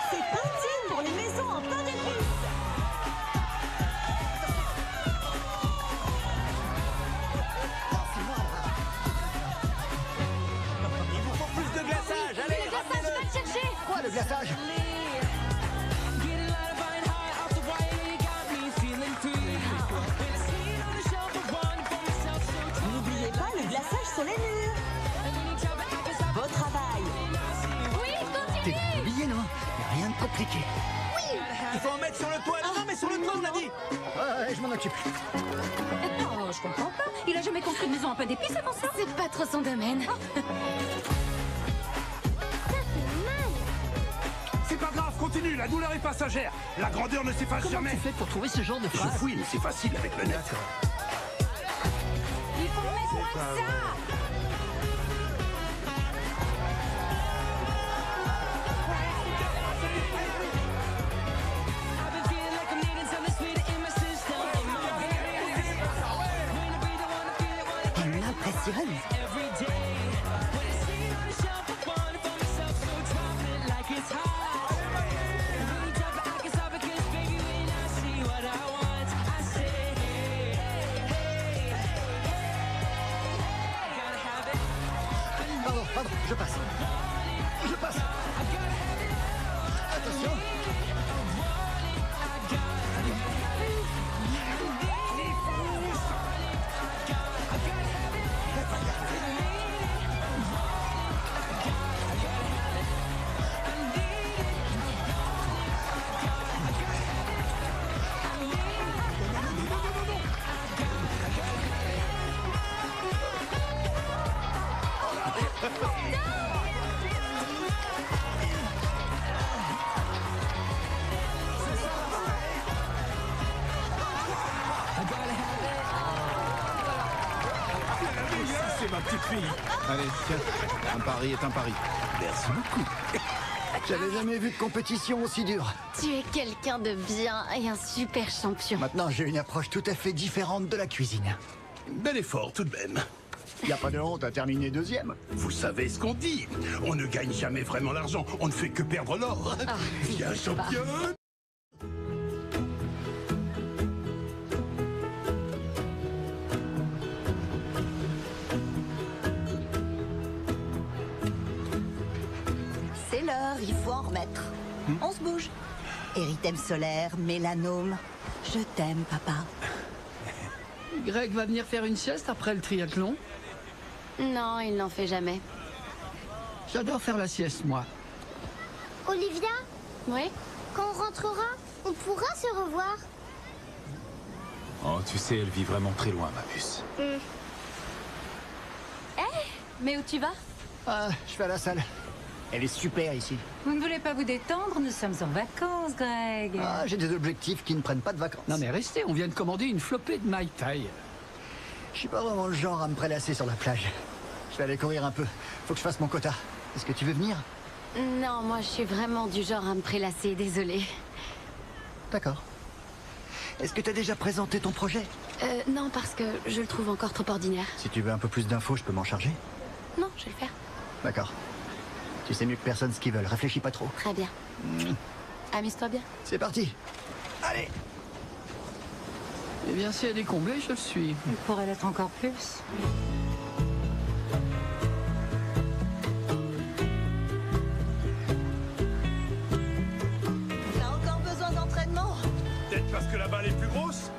C'est parti pour les maisons en pain d'épices. Il vous faut plus de glaçage. Allez, ramenez-le. Va le chercher. Quoi, le glaçage? N'oubliez pas le glaçage sur les murs. Beau travail. T'es oublié, non? Y a rien de compliqué. Il faut en mettre sur le toit. Non, mais sur le toit, on l'a dit. Ouais, je m'en occupe. Oh, je comprends pas. Il a jamais construit une maison en pain d'épices avant ça? C'est pas trop son domaine. C'est pas grave, continue. La douleur est passagère. La grandeur ne s'efface Comment jamais. tu fais pour trouver ce genre de Je phrase? fouille, mais c'est facile avec le net. Il faut mettre moins que ça. Il m'impressionne. Pardon, je passe. Je passe. Attention. ma petite fille. Allez, tiens, un pari est un pari. Merci beaucoup. J'avais jamais vu de compétition aussi dure. Tu es quelqu'un de bien et un super champion. Maintenant, j'ai une approche tout à fait différente de la cuisine. Bel effort tout de même. Y a pas de honte à terminer deuxième. Vous savez ce qu'on dit. On ne gagne jamais vraiment l'argent. On ne fait que perdre l'or. Viens, championne. C'est l'heure, il faut en remettre. On se bouge. Érythème solaire, mélanome. Je t'aime, papa. Greg va venir faire une sieste après le triathlon. Non, il n'en fait jamais. J'adore faire la sieste, moi. Olivia, Oui? quand on rentrera, on pourra se revoir. Oh, tu sais, elle vit vraiment très loin, ma puce. Mais où tu vas? Ah, je vais à la salle. Elle est super ici. Vous ne voulez pas vous détendre? Nous sommes en vacances, Greg. Ah, j'ai des objectifs qui ne prennent pas de vacances. Non mais restez, on vient de commander une flopée de Mai Tai. Je suis pas vraiment le genre à me prélasser sur la plage. Je vais aller courir un peu. Faut que je fasse mon quota. Est-ce que tu veux venir? Non, moi je suis vraiment du genre à me prélasser, désolée. D'accord. Est-ce que tu as déjà présenté ton projet? Non, parce que je le trouve encore trop ordinaire. Si tu veux un peu plus d'infos, je peux m'en charger. Non, je vais le faire. D'accord. Tu sais mieux que personne ce qu'ils veulent. Réfléchis pas trop. Très bien. Amuse-toi bien. C'est parti. Allez. Eh bien, si elle est comblée, je le suis. Il pourrait l'être encore plus. T'as encore besoin d'entraînement? Peut-être parce que la balle est plus grosse.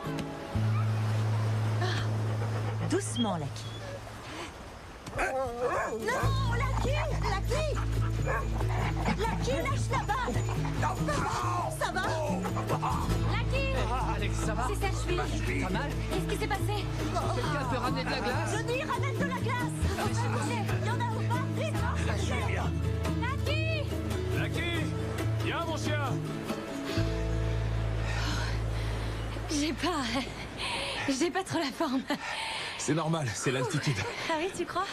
Doucement, Lucky. Non, Lucky! Lucky! Lucky, lâche la balle! Ça va? Lucky! Ah, Alex, ça va? C'est sa cheville. T'as mal? Qu'est-ce qui s'est passé? Quelqu'un peut ramener de la glace? Je dis, ramène de la glace! On va bouger! Il y en a ou pas? Vite! Lucky! Lucky! Viens, mon chien! J'ai pas trop la forme. C'est normal, c'est l'altitude. Ah oui, tu crois?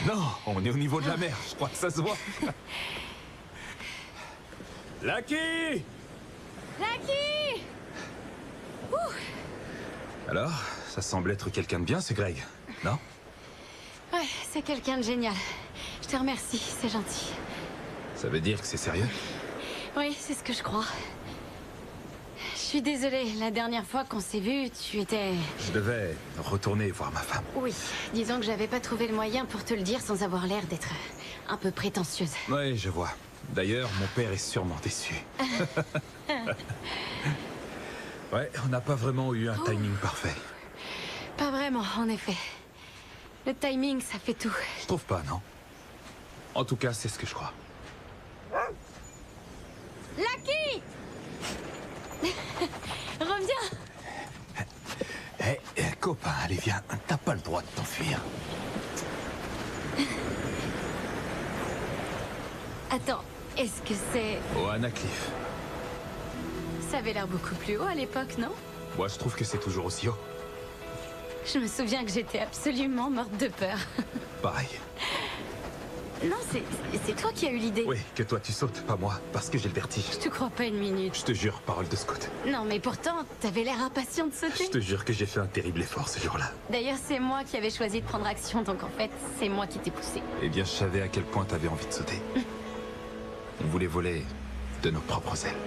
Non, on est au niveau de la mer, je crois que ça se voit. Lucky! Lucky! Alors, ça semble être quelqu'un de bien, ce Greg, non? Ouais, c'est quelqu'un de génial. Je te remercie, c'est gentil. Ça veut dire que c'est sérieux? Oui, c'est ce que je crois. Je suis désolée, la dernière fois qu'on s'est vus, tu étais... Je devais retourner voir ma femme. Oui, disons que j'avais pas trouvé le moyen pour te le dire sans avoir l'air d'être un peu prétentieuse. Oui, je vois. D'ailleurs, mon père est sûrement déçu. Ouais, on n'a pas vraiment eu un timing parfait. Pas vraiment, en effet. Le timing, ça fait tout. Je trouve pas, non? En tout cas, c'est ce que je crois. Lucky! Reviens! Copain, allez, viens. T'as pas le droit de t'enfuir. Attends, est-ce que c'est... Oana Cliff. Ça avait l'air beaucoup plus haut à l'époque, non? Moi, je trouve que c'est toujours aussi haut. Je me souviens que j'étais absolument morte de peur. Pareil. Non, c'est toi qui as eu l'idée. Oui, que toi tu sautes, pas moi, parce que j'ai le vertige. Je te crois pas une minute. Je te jure, parole de scout. Non, mais pourtant, t'avais l'air impatient de sauter. Je te jure que j'ai fait un terrible effort ce jour-là. D'ailleurs, c'est moi qui avais choisi de prendre action, donc en fait, c'est moi qui t'ai poussé. Eh bien, je savais à quel point t'avais envie de sauter. On voulait voler de nos propres ailes.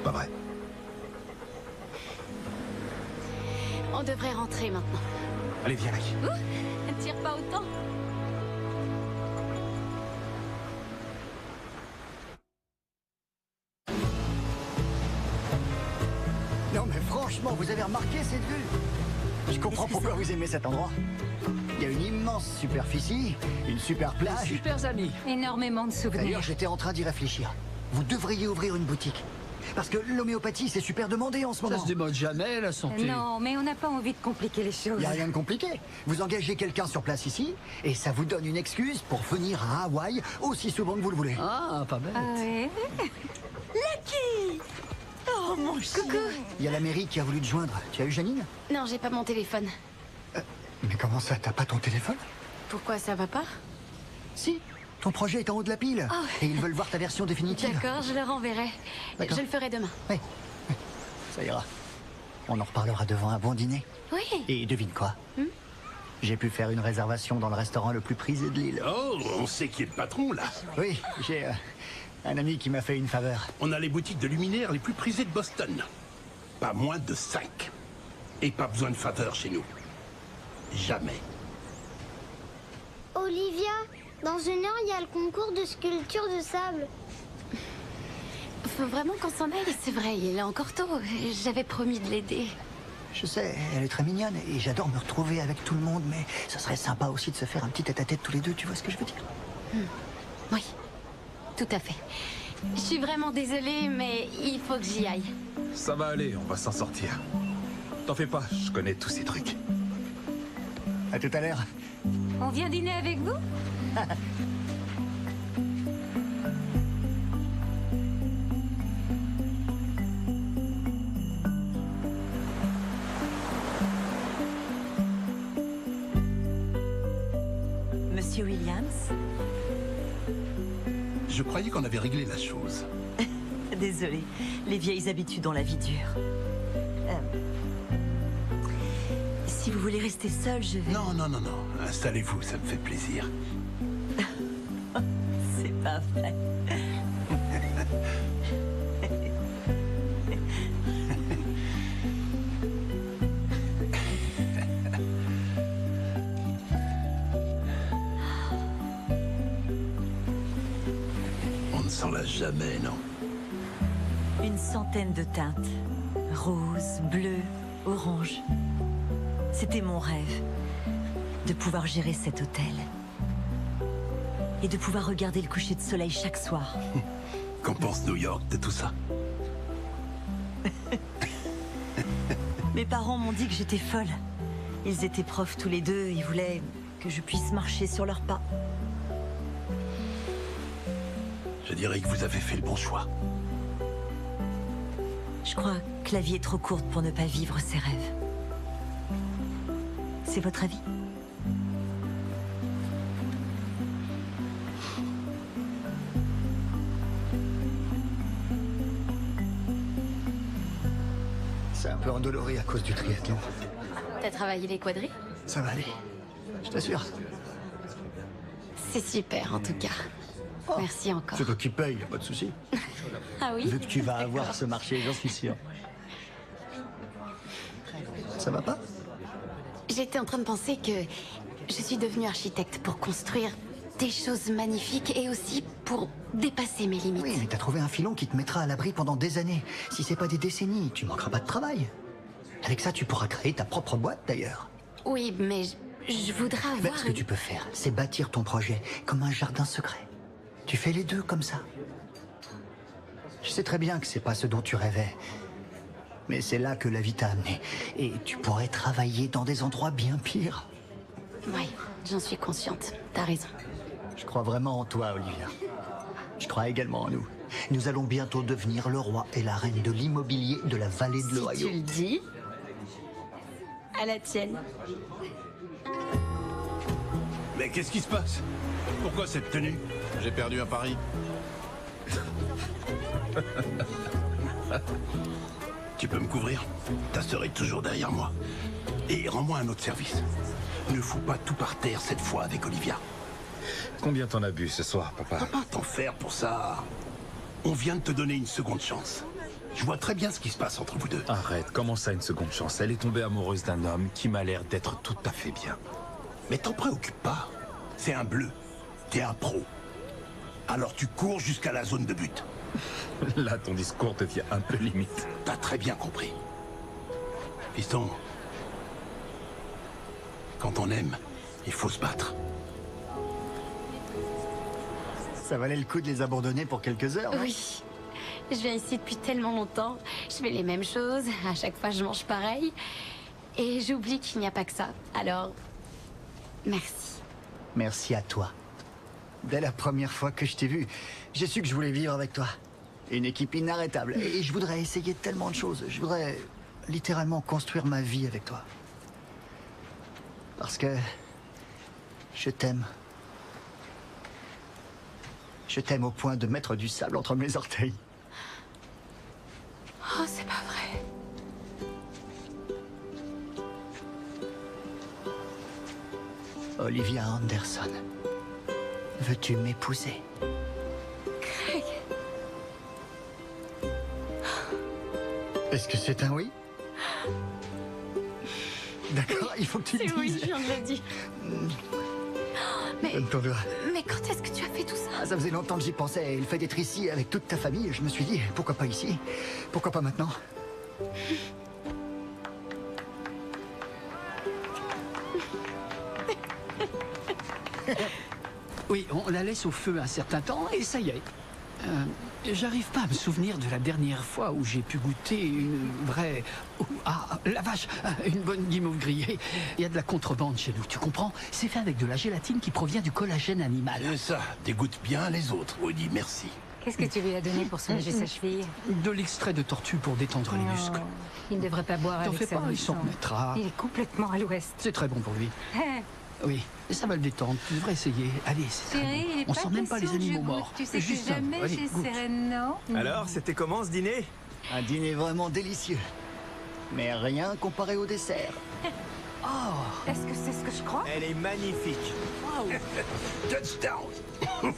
Pas vrai? On devrait rentrer maintenant. Allez, viens, Lucky. Tire pas autant. Non mais franchement, vous avez remarqué cette vue? Je comprends pourquoi vous aimez cet endroit. Il y a une immense superficie, une super plage. Super amis. Énormément de souvenirs. D'ailleurs, j'étais en train d'y réfléchir. Vous devriez ouvrir une boutique. Parce que l'homéopathie, c'est super demandé en ce moment. Ça se démode jamais, la santé. Non, mais on n'a pas envie de compliquer les choses. Il n'y a rien de compliqué. Vous engagez quelqu'un sur place ici, et ça vous donne une excuse pour venir à Hawaï aussi souvent que vous le voulez. Ah, pas bête. Ah ouais. Lucky! Oh, mon chien! Coucou. Il y a la mairie qui a voulu te joindre. Tu as eu Janine? Non, j'ai pas mon téléphone. Mais comment ça, t'as pas ton téléphone? Pourquoi ça va pas? Si, ton projet est en haut de la pile. Oh. Et ils veulent voir ta version définitive. D'accord, je leur enverrai. Je le ferai demain. Oui, ça ira. On en reparlera devant un bon dîner. Oui. Et devine quoi? J'ai pu faire une réservation dans le restaurant le plus prisé de l'île. Oh, on sait qui est le patron, là. Oui, j'ai un ami qui m'a fait une faveur. On a les boutiques de luminaires les plus prisées de Boston. Pas moins de 5. Et pas besoin de faveur chez nous. Jamais. Olivia, dans 1 heure, il y a le concours de sculpture de sable. Faut vraiment qu'on s'en aille, c'est vrai, il est encore tôt. J'avais promis de l'aider. Je sais, elle est très mignonne et j'adore me retrouver avec tout le monde, mais ce serait sympa aussi de se faire un petit tête-à-tête tous les deux, tu vois ce que je veux dire? Oui, tout à fait. Je suis vraiment désolée, mais il faut que j'y aille. Ça va aller, on va s'en sortir. T'en fais pas, je connais tous ces trucs. À tout à l'heure. On vient dîner avec vous? Monsieur Williams? Je croyais qu'on avait réglé la chose. Désolée, les vieilles habitudes ont la vie dure. Si vous voulez rester seul, je vais... Non, non, non, non. Installez-vous, ça me fait plaisir. C'est pas vrai. On ne s'en lasse jamais, non? Une centaine de teintes. Rose, bleu, orange. C'était mon rêve. De pouvoir gérer cet hôtel. Et de pouvoir regarder le coucher de soleil chaque soir. Qu'en pense New York de tout ça? Mes parents m'ont dit que j'étais folle. Ils étaient profs tous les deux et voulaient que je puisse marcher sur leurs pas. Je dirais que vous avez fait le bon choix. Je crois que la vie est trop courte pour ne pas vivre ses rêves. C'est votre avis? C'est un peu endolori à cause du triathlon. T'as travaillé les quadrilles? Ça va aller, je t'assure. C'est super, en tout cas. Merci encore. C'est toi qui paye, y a pas de souci. Ah oui? Vu que tu vas avoir ce marché, j'en suis sûr. Ça va pas? J'étais en train de penser que je suis devenue architecte pour construire des choses magnifiques et aussi pour dépasser mes limites. Oui, mais t'as trouvé un filon qui te mettra à l'abri pendant des années. Si c'est pas des décennies, tu manqueras pas de travail. Avec ça, tu pourras créer ta propre boîte, d'ailleurs. Oui, mais je voudrais avoir... Mais ce que tu peux faire, c'est bâtir ton projet comme un jardin secret. Tu fais les deux comme ça. Je sais très bien que c'est pas ce dont tu rêvais. Mais c'est là que la vie t'a amené. Et tu pourrais travailler dans des endroits bien pires. Oui, j'en suis consciente. T'as raison. Je crois vraiment en toi, Olivia. Je crois également en nous. Nous allons bientôt devenir le roi et la reine de l'immobilier de la vallée de l'Ohio. Si tu le dis, à la tienne. Mais qu'est-ce qui se passe? Pourquoi cette tenue? J'ai perdu un pari. Tu peux me couvrir? Ta sœur est toujours derrière moi. Et rends-moi un autre service. Ne fous pas tout par terre cette fois avec Olivia. Combien t'en as bu ce soir, papa? Faut pas t'en faire pour ça. On vient de te donner une seconde chance. Je vois très bien ce qui se passe entre vous deux. Arrête, comment ça une seconde chance? Elle est tombée amoureuse d'un homme qui m'a l'air d'être tout à fait bien. Mais t'en préoccupe pas. C'est un bleu. T'es un pro. Alors tu cours jusqu'à la zone de but. Là, ton discours devient un peu limite. T'as très bien compris. Fiston, quand on aime, il faut se battre. Ça valait le coup de les abandonner pour quelques heures, non? Oui. Je viens ici depuis tellement longtemps. Je fais les mêmes choses. À chaque fois, je mange pareil. Et j'oublie qu'il n'y a pas que ça. Alors, merci. Merci à toi. Dès la première fois que je t'ai vu, j'ai su que je voulais vivre avec toi. Une équipe inarrêtable. Et je voudrais essayer tellement de choses. Je voudrais littéralement construire ma vie avec toi. Parce que... je t'aime. Je t'aime au point de mettre du sable entre mes orteils. Oh, c'est pas vrai. Olivia Anderson, veux-tu m'épouser? Craig. Est-ce que c'est un oui? D'accord, il faut que tu le dises. C'est oui, je viens de le dire. Mais quand est-ce que tu as fait tout ça? Ah, ça faisait longtemps que j'y pensais. Et le fait d'être ici avec toute ta famille, je me suis dit, pourquoi pas ici? Pourquoi pas maintenant? Oui, on la laisse au feu un certain temps et ça y est. J'arrive pas à me souvenir de la dernière fois où j'ai pu goûter une vraie... Ah, la vache, une bonne guimauve grillée. Il y a de la contrebande chez nous, tu comprends? C'est fait avec de la gélatine qui provient du collagène animal. Ça, dégoûte bien les autres. Woody, merci. Qu'est-ce que tu lui as donné pour soulager sa cheville? De l'extrait de tortue pour détendre les muscles. Il ne devrait pas boire T'en avec fais sa pas, il s'en boisson. remettra. Il est complètement à l'ouest. C'est très bon pour lui. Hé, Oui, ça va le détendre. Tu devrais essayer. Allez, c'est très chérie, bon. il est On pas sent même pas les question que je animaux goûte. morts. Tu sais Juste que un. jamais Allez, chez goûte. Sereno. Alors, c'était comment ce dîner? Un dîner vraiment délicieux. Mais rien comparé au dessert. Oh, est-ce que c'est ce que je crois? Elle est magnifique. Touchdown.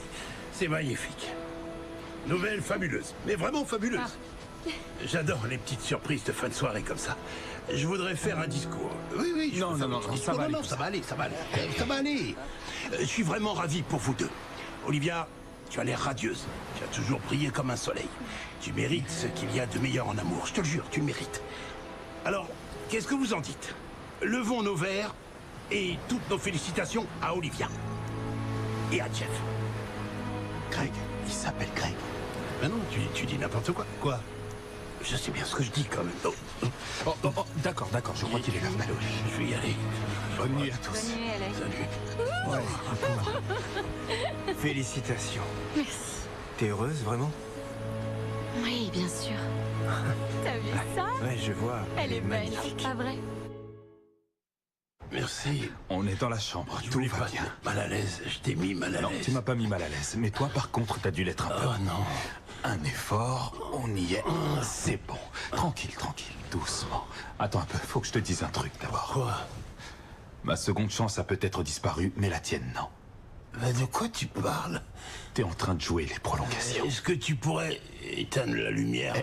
C'est magnifique. Nouvelle fabuleuse, mais vraiment fabuleuse. J'adore les petites surprises de fin de soirée comme ça. Je voudrais faire un discours. Oui, je Non, peux faire non, un non, discours. ça va aller Non, comme ça va aller, ça va aller. Ça va aller. Je suis vraiment ravi pour vous deux. Olivia, tu as l'air radieuse. Tu as toujours brillé comme un soleil. Tu mérites ce qu'il y a de meilleur en amour. Je te le jure, tu le mérites. Alors, qu'est-ce que vous en dites? Levons nos verres et toutes nos félicitations à Olivia. Et à Jeff. Craig, il s'appelle Craig. Ben non, tu dis n'importe quoi. Quoi? Je sais bien ce que je dis quand même. D'accord, je crois qu'il est là. Je vais y aller. Bonne nuit à tous. Bonne nuit, Alex. Salut. Félicitations. Merci. T'es heureuse, vraiment? Oui, bien sûr. T'as vu ça? Ouais, je vois. Elle est magnifique. Pas vrai? Merci. On est dans la chambre, Je tout voulais va pas bien. te mettre mal à l'aise. Je t'ai mis mal à Non, l'aise. tu m'as pas mis mal à l'aise. Mais toi, par contre, t'as dû l'être un peu. Oh non. Un effort, on y est. C'est bon. Tranquille, doucement. Attends un peu, faut que je te dise un truc d'abord. Quoi? Ma seconde chance a peut-être disparu, mais la tienne, non. Mais de quoi tu parles? T'es en train de jouer les prolongations. Est-ce que tu pourrais éteindre la lumière?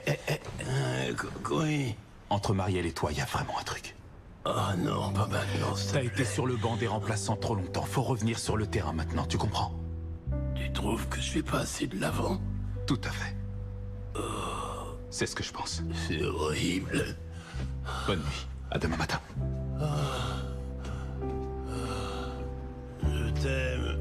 Oui. Entre Marielle et toi, il y a vraiment un truc. Oh non, pas maintenant. T'as été sur le banc des remplaçants trop longtemps. Faut revenir sur le terrain maintenant, tu comprends? Tu trouves que je fais pas assez de l'avant? Tout à fait. C'est ce que je pense. C'est horrible. Bonne nuit. À demain matin. Je t'aime.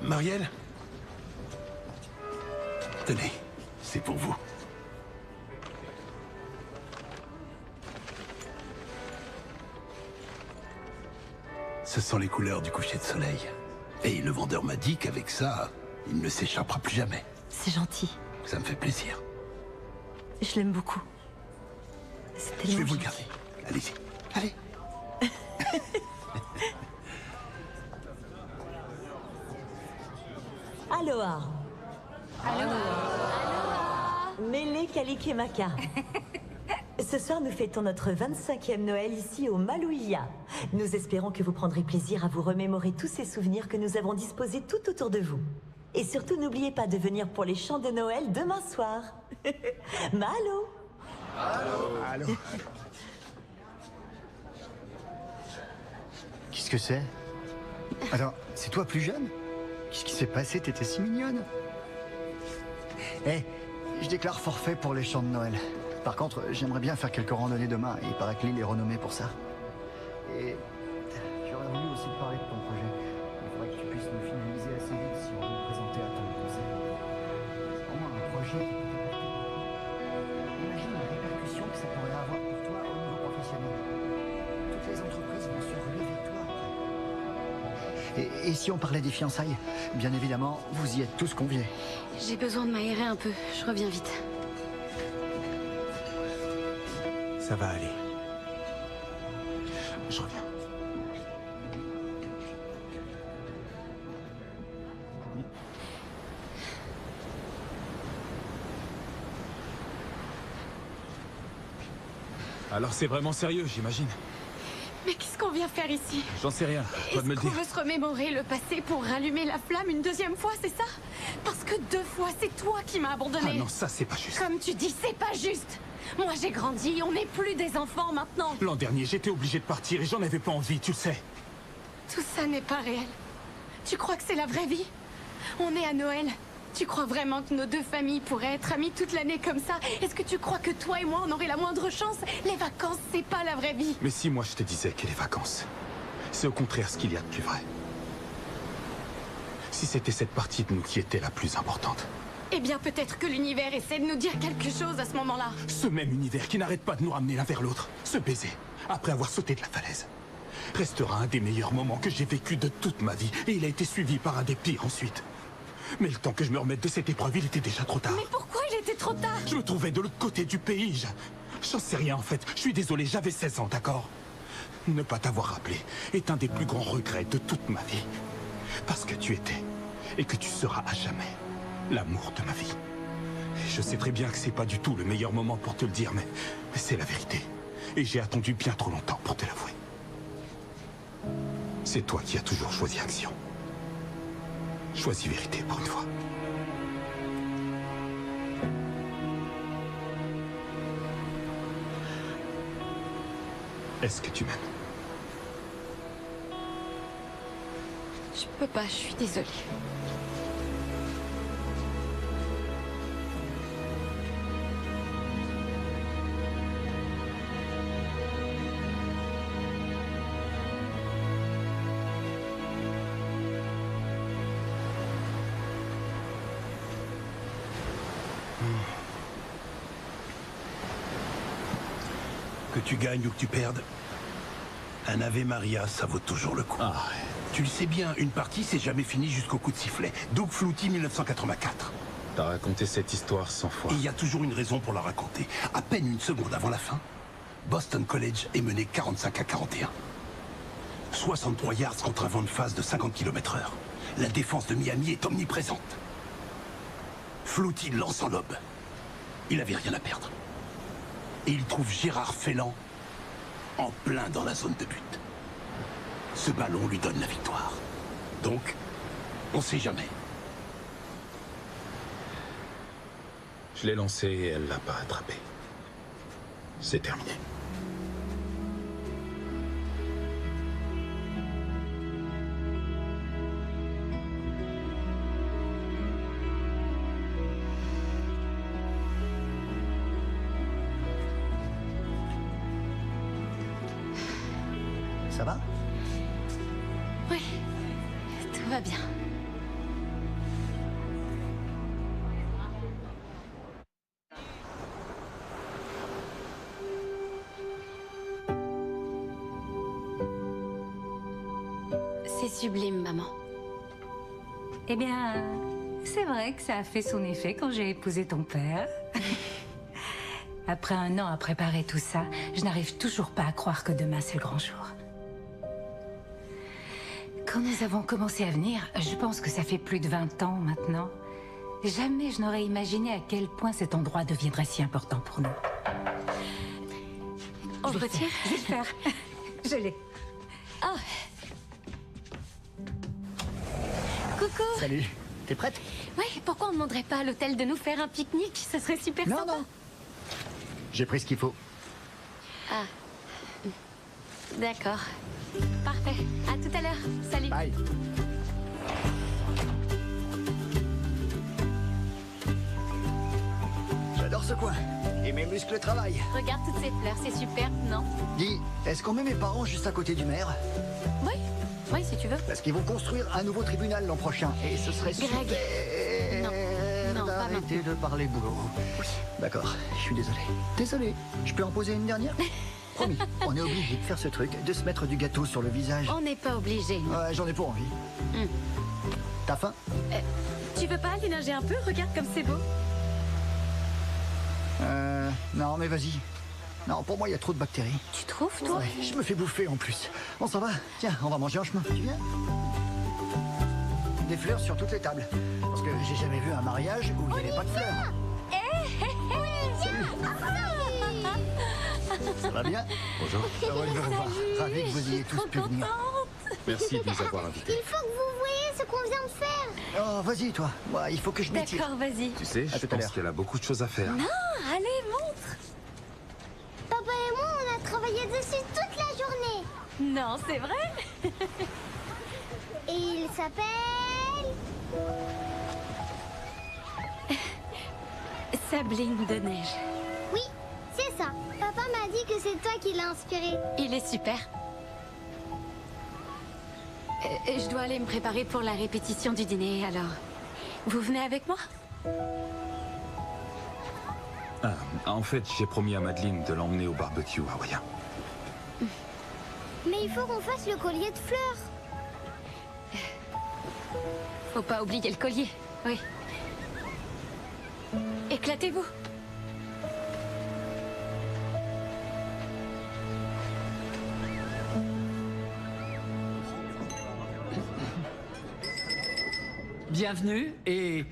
Marielle? Tenez, c'est pour vous. Ce sont les couleurs du coucher de soleil. Et le vendeur m'a dit qu'avec ça, il ne s'échappera plus jamais. C'est gentil. Ça me fait plaisir. Je l'aime beaucoup. C'est Je tellement vais vous le gentil. garder. Allez-y. Allez. Aloha. Mele Kalikimaka. Ce soir, nous fêtons notre 25e Noël ici au Malouia. Nous espérons que vous prendrez plaisir à vous remémorer tous ces souvenirs que nous avons disposés tout autour de vous. Et surtout, n'oubliez pas de venir pour les chants de Noël demain soir. Mahalo. Allô. Qu'est-ce que c'est? Attends, c'est toi plus jeune? Qu'est-ce qui s'est passé? T'étais si mignonne. Eh, je déclare forfait pour les chants de Noël. Par contre, j'aimerais bien faire quelques randonnées demain. Il paraît que l'île est renommée pour ça. Et j'aurais voulu aussi te parler de ton projet. Il faudrait que tu puisses me finaliser assez vite si on veut le présenter à ton conseil. Au moins un projet qui peut t'apporter. Imagine la répercussion que ça pourrait avoir pour toi au niveau professionnel. Toutes les entreprises vont se ruer vers toi. Et si on parlait des fiançailles? Bien évidemment, vous y êtes tous conviés. J'ai besoin de m'aérer un peu. Je reviens vite. Ça va aller. Je reviens. Alors c'est vraiment sérieux, j'imagine. Mais qu'est-ce qu'on vient faire ici? J'en sais rien, toi de me le Est-ce qu'on dire. veut se remémorer le passé pour rallumer la flamme une deuxième fois, c'est ça? Parce que 2 fois, c'est toi qui m'as abandonné. Ah non, ça c'est pas juste. Comme tu dis, c'est pas juste. Moi j'ai grandi, on n'est plus des enfants maintenant. L'an dernier, j'étais obligé de partir et j'en avais pas envie, tu le sais. Tout ça n'est pas réel. Tu crois que c'est la vraie vie? On est à Noël. Tu crois vraiment que nos 2 familles pourraient être amies toute l'année comme ça? Est-ce que tu crois que toi et moi, on aurait la moindre chance? Les vacances, c'est pas la vraie vie. Mais si moi je te disais que les vacances, c'est au contraire ce qu'il y a de plus vrai. Si c'était cette partie de nous qui était la plus importante. Eh bien, peut-être que l'univers essaie de nous dire quelque chose à ce moment-là. Ce même univers qui n'arrête pas de nous ramener l'un vers l'autre, ce baiser, après avoir sauté de la falaise, restera un des meilleurs moments que j'ai vécu de toute ma vie. Et il a été suivi par un des pires ensuite. Mais le temps que je me remette de cette épreuve, il était déjà trop tard. Mais pourquoi il était trop tard? Je me trouvais de l'autre côté du pays. J'en sais rien en fait. Je suis désolé, j'avais 16 ans, d'accord? Ne pas t'avoir rappelé est un des plus grands regrets de toute ma vie. Parce que tu étais, et que tu seras à jamais, l'amour de ma vie. Et je sais très bien que c'est pas du tout le meilleur moment pour te le dire, mais c'est la vérité. Et j'ai attendu bien trop longtemps pour te l'avouer. C'est toi qui as toujours choisi action. Choisis vérité pour une fois. Est-ce que tu m'aimes? Je peux pas, je suis désolée. Que tu gagnes ou que tu perdes, un Ave Maria, ça vaut toujours le coup. Ah, tu le sais bien, une partie, c'est jamais fini jusqu'au coup de sifflet. Doug Flutie, 1984. T'as raconté cette histoire 100 fois. Et il y a toujours une raison pour la raconter. À peine une seconde avant la fin, Boston College est mené 45-41. 63 yards contre un vent de face de 50 km/h. La défense de Miami est omniprésente. Flutie lance en lobe. Il avait rien à perdre. Et il trouve Gérard Félan en plein dans la zone de but. Ce ballon lui donne la victoire. Donc, on sait jamais. Je l'ai lancée et elle l'a pas attrapé. C'est terminé. Ça va? Oui, tout va bien. C'est sublime, maman. Eh bien, c'est vrai que ça a fait son effet quand j'ai épousé ton père. Après 1 an à préparer tout ça, je n'arrive toujours pas à croire que demain c'est le grand jour. Quand nous avons commencé à venir, je pense que ça fait plus de 20 ans maintenant. Jamais je n'aurais imaginé à quel point cet endroit deviendrait si important pour nous. On retire? Je vais le faire. Je l'ai. Oh. Coucou. Salut. T'es prête? Ouais, pourquoi on ne demanderait pas à l'hôtel de nous faire un pique-nique? Ce serait super sympa. Non. J'ai pris ce qu'il faut. Ah. D'accord. Parfait. À tout à l'heure. Salut. Bye. J'adore ce coin. Et Et mes muscles travaillent. Regarde toutes ces fleurs, c'est superbe, non? Dis, est-ce qu'on met mes parents juste à côté du maire? Oui, oui, si tu veux. Parce qu'ils vont construire un nouveau tribunal l'an prochain. Et ce serait Greg. super Non, pas d'arrêter de parler boulot. D'accord, je suis désolé. Désolé. Je peux en poser une dernière? Promis, on est obligé de faire ce truc, de se mettre du gâteau sur le visage. On n'est pas obligé. Ouais, j'en ai pas envie. T'as faim? Tu veux pas aller nager un peu? Regarde comme c'est beau. Non, mais vas-y. Non, pour moi, il y a trop de bactéries. Tu trouves, toi? Ouais, je me fais bouffer en plus. On s'en va? Tiens, on va manger en chemin. Tu viens? Des fleurs sur toutes les tables. Parce que j'ai jamais vu un mariage où il n'y avait pas de fleurs. Salut. Ça va bien? Bonjour. Heureux de vous revoir. Ravi que vous ayez tous pu venir. Merci de nous avoir invités. Il faut que vous voyez ce qu'on vient de faire. Oh, vas-y, toi. Moi, il faut que je m'étire. D'accord, vas-y. Tu sais, À je tout à pense l'heure. qu'elle a beaucoup de choses à faire. Non, allez, montre. Papa et moi, on a travaillé dessus toute la journée. Non, c'est vrai? Et il s'appelle... Sabline de neige. Oui, c'est ça. Papa m'a dit que c'est toi qui l'as inspiré. Il est super. Je dois aller me préparer pour la répétition du dîner, alors... Vous venez avec moi? Ah, en fait, j'ai promis à Madeleine de l'emmener au barbecue hawaïen. Mais il faut qu'on fasse le collier de fleurs. Faut pas oublier le collier, oui. Éclatez-vous. Bienvenue et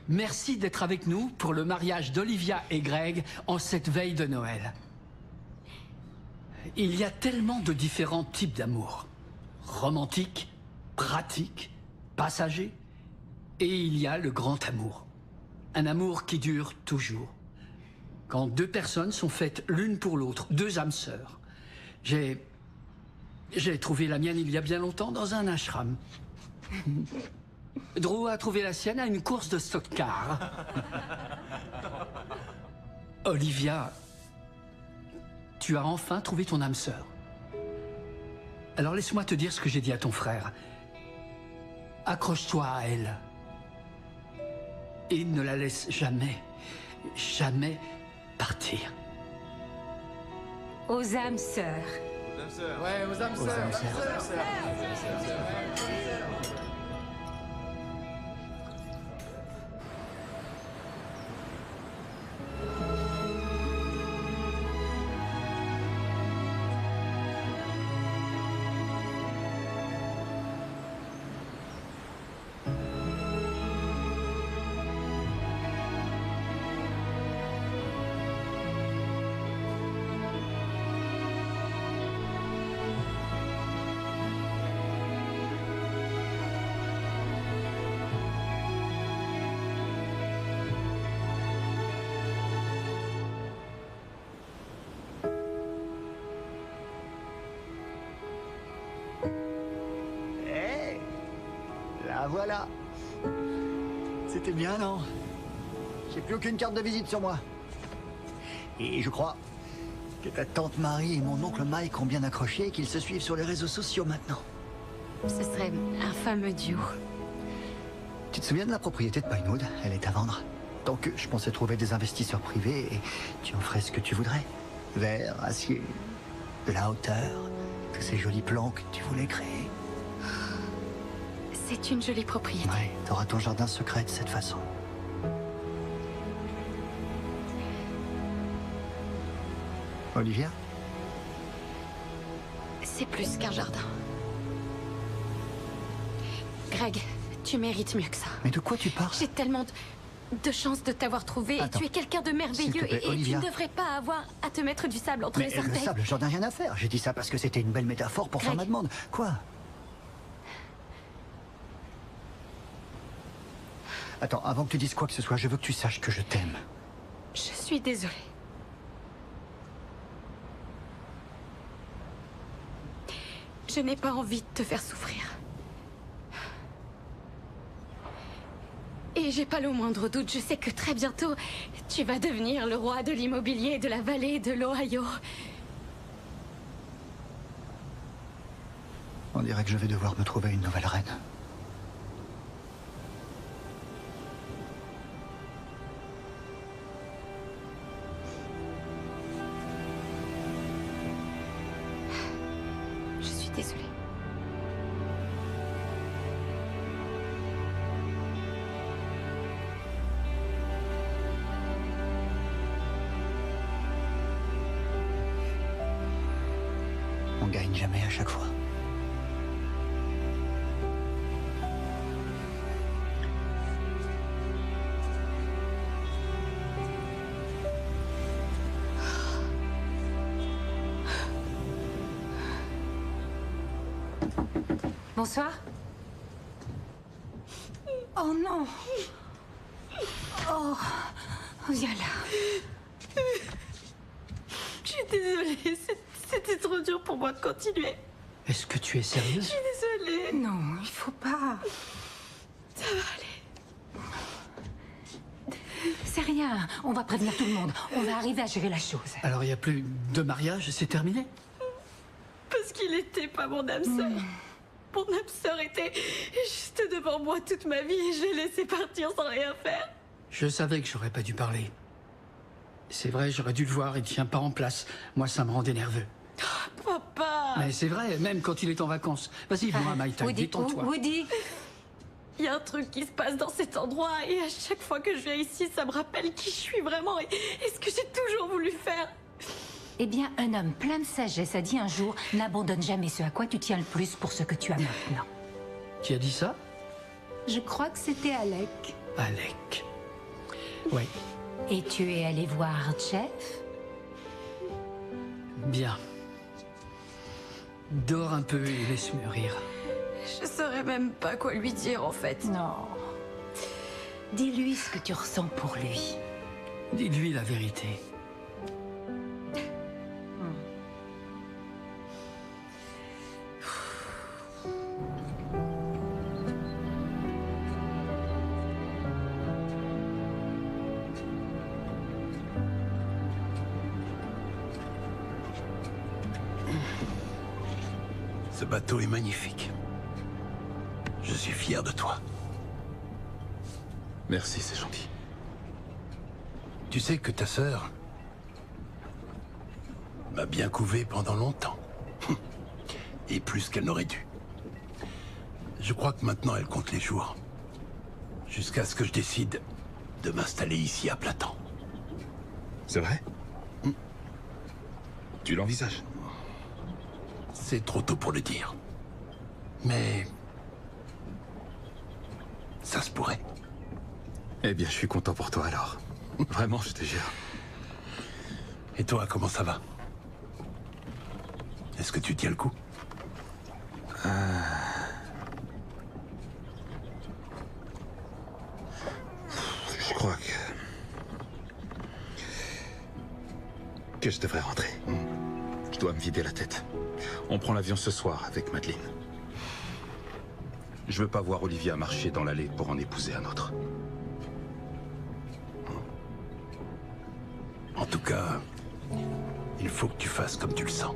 merci d'être avec nous pour le mariage d'Olivia et Greg en cette veille de Noël. Il y a tellement de différents types d'amour. Romantique, pratique, passager. Et il y a le grand amour. Un amour qui dure toujours. Quand deux personnes sont faites l'une pour l'autre, deux âmes sœurs. J'ai trouvé la mienne il y a bien longtemps dans un ashram. Drew a trouvé la sienne à une course de stock car. Olivia, tu as enfin trouvé ton âme sœur. Alors laisse-moi te dire ce que j'ai dit à ton frère. Accroche-toi à elle. Et ne la laisse jamais, jamais partir. Aux âmes sœurs. Ouais, aux âmes sœurs. La voilà. C'était bien, non? J'ai plus aucune carte de visite sur moi. Et je crois que ta tante Marie et mon oncle Mike ont bien accroché et qu'ils se suivent sur les réseaux sociaux maintenant. Ce serait un fameux duo. Tu te souviens de la propriété de Pinewood? Elle est à vendre. Donc je pensais trouver des investisseurs privés et tu en ferais ce que tu voudrais. Verre, acier, de la hauteur, tous ces jolis plans que tu voulais créer. C'est une jolie propriété. Ouais, t'auras ton jardin secret de cette façon. Olivia? C'est plus qu'un jardin. Greg, tu mérites mieux que ça. Mais de quoi tu parles? J'ai tellement de chance de t'avoir trouvé. Attends. Et tu es quelqu'un de S'il te merveilleux. plaît, Et tu Olivia. ne devrais pas avoir à te mettre du sable entre Mais les le orteils. sable, j'en ai rien à faire. J'ai dit ça parce que c'était une belle métaphore pour faire ma demande. Quoi? Attends, avant que tu dises quoi que ce soit, je veux que tu saches que je t'aime. Je suis désolée. Je n'ai pas envie de te faire souffrir. Et j'ai pas le moindre doute, je sais que très bientôt, tu vas devenir le roi de l'immobilier de la vallée de l'Ohio. On dirait que je vais devoir me trouver une nouvelle reine. Je suis désolée. On gagne jamais à chaque fois. Bonsoir. Oh non. Oh, viens là. Je suis désolée, c'était trop dur pour moi de continuer. Est-ce que tu es Je sérieuse? suis désolée. Non, il faut pas. Ça va aller. C'est rien. On va prévenir tout le monde. On va arriver à gérer la chose. Alors il n'y a plus de mariage, c'est terminé? Parce qu'il était pas mon âme sœur. Mon âme sœur était juste devant moi toute ma vie et je l'ai laissé partir sans rien faire. Je savais que j'aurais pas dû parler. C'est vrai, j'aurais dû le voir, il tient pas en place. Moi, ça me rendait nerveux. Papa! Mais c'est vrai, même quand il est en vacances. Vas-y, viens à My Time, détends-toi. Woody. Il y a un truc qui se passe dans cet endroit et à chaque fois que je viens ici, ça me rappelle qui je suis vraiment et ce que j'ai toujours voulu faire. Eh bien, un homme plein de sagesse a dit un jour « N'abandonne jamais ce à quoi tu tiens le plus pour ce que tu as maintenant. » Qui a dit ça? Je crois que c'était Alec. Alec. Oui. Et tu es allé voir Jeff? Bien. Dors un peu et laisse mûrir. Je saurais même pas quoi lui dire en fait. Non. Dis-lui ce que tu ressens pour lui. Dis-lui la vérité. Ce bateau est magnifique. Je suis fier de toi. Merci, c'est gentil. Tu sais que ta sœur m'a bien couvé pendant longtemps. Et plus qu'elle n'aurait dû. Je crois que maintenant elle compte les jours. Jusqu'à ce que je décide de m'installer ici à plein temps. C'est vrai? Tu l'envisages? C'est trop tôt pour le dire. Mais... ça se pourrait. Eh bien, je suis content pour toi alors. Vraiment, je te jure. Et toi, comment ça va? Est-ce que tu tiens le coup? Je crois que je devrais rentrer. Je dois me vider la tête. On prend l'avion ce soir avec Madeleine. Je veux pas voir Olivia marcher dans l'allée pour en épouser un autre. En tout cas, il faut que tu fasses comme tu le sens.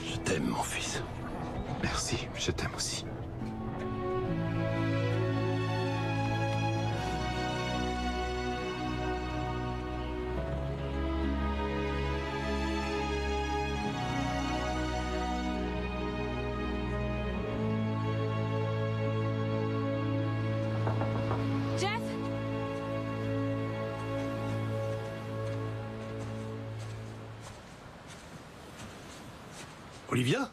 Je t'aime, mon fils. Merci, je t'aime aussi. Jeff? Olivia?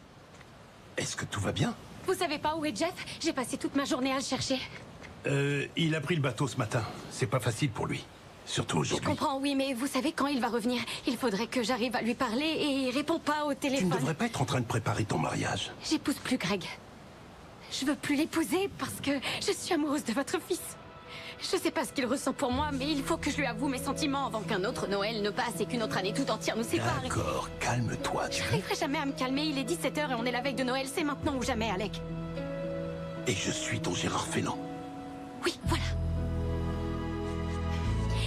Est-ce que tout va bien? Vous savez pas où est Jeff? J'ai passé toute ma journée à le chercher. Il a pris le bateau ce matin. C'est pas facile pour lui. Surtout Je aujourd'hui. comprends, oui, mais vous savez quand il va revenir? Il faudrait que j'arrive à lui parler et il répond pas au Tu téléphone. ne devrais pas être en train de préparer ton mariage. J'épouse plus Greg. Je veux plus l'épouser parce que je suis amoureuse de votre fils. Je sais pas ce qu'il ressent pour moi, mais il faut que je lui avoue mes sentiments avant qu'un autre Noël ne passe et qu'une autre année tout entière nous sépare. D'accord, calme-toi. Je n'arriverai jamais à me calmer, il est 17h et on est la veille de Noël, c'est maintenant ou jamais, Alec. Et je suis ton Gérard Fennan. Oui, voilà.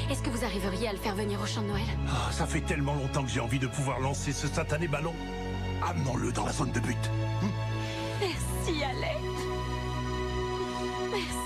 Est-ce que vous arriveriez à le faire venir au champ de Noël? Ah, ça fait tellement longtemps que j'ai envie de pouvoir lancer ce satané ballon. Amenons-le dans la zone de but. Merci, Alec. Merci.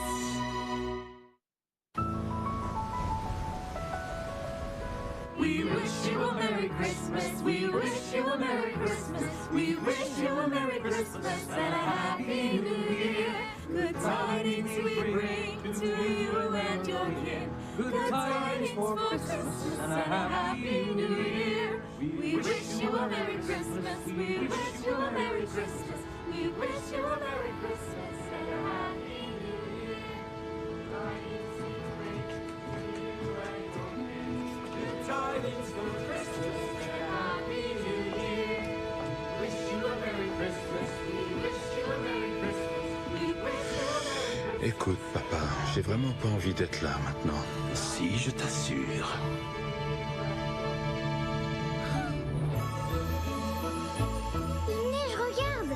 We wish you a Merry Christmas. We wish you a Merry Christmas. We wish you a Merry Christmas and a Happy New Year. Good tidings we bring to you and your kin. Good tidings for Christmas and a Happy New Year. We wish you a Merry Christmas. We wish you a Merry Christmas. We wish you a Merry Christmas and a Happy New Year. Good tidings for Christmas and a Happy New Year. Wish you a Merry Christmas. We wish you a Merry Christmas. We wish you a Merry Christmas. Écoute, papa, j'ai vraiment pas envie d'être là maintenant. Si, je t'assure. Il neige, regarde.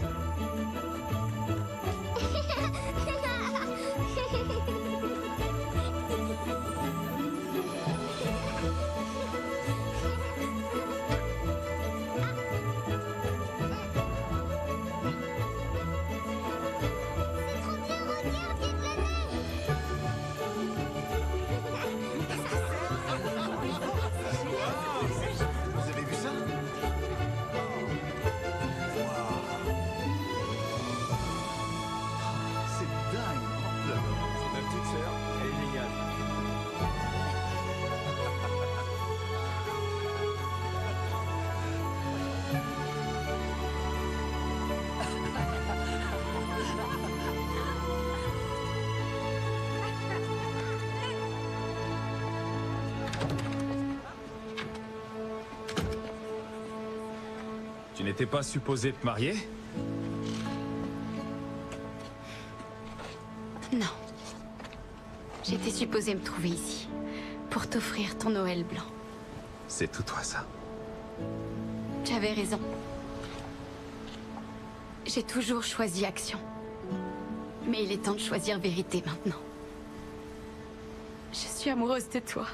Vous avez vu ça? C'est dingue. Ma petite sœur, elle est géniale. Tu n'étais pas supposé te marier? Non. J'étais supposée me trouver ici, pour t'offrir ton Noël blanc. C'est tout toi, ça. J'avais raison. J'ai toujours choisi action. Mais il est temps de choisir vérité maintenant. Je suis amoureuse de toi.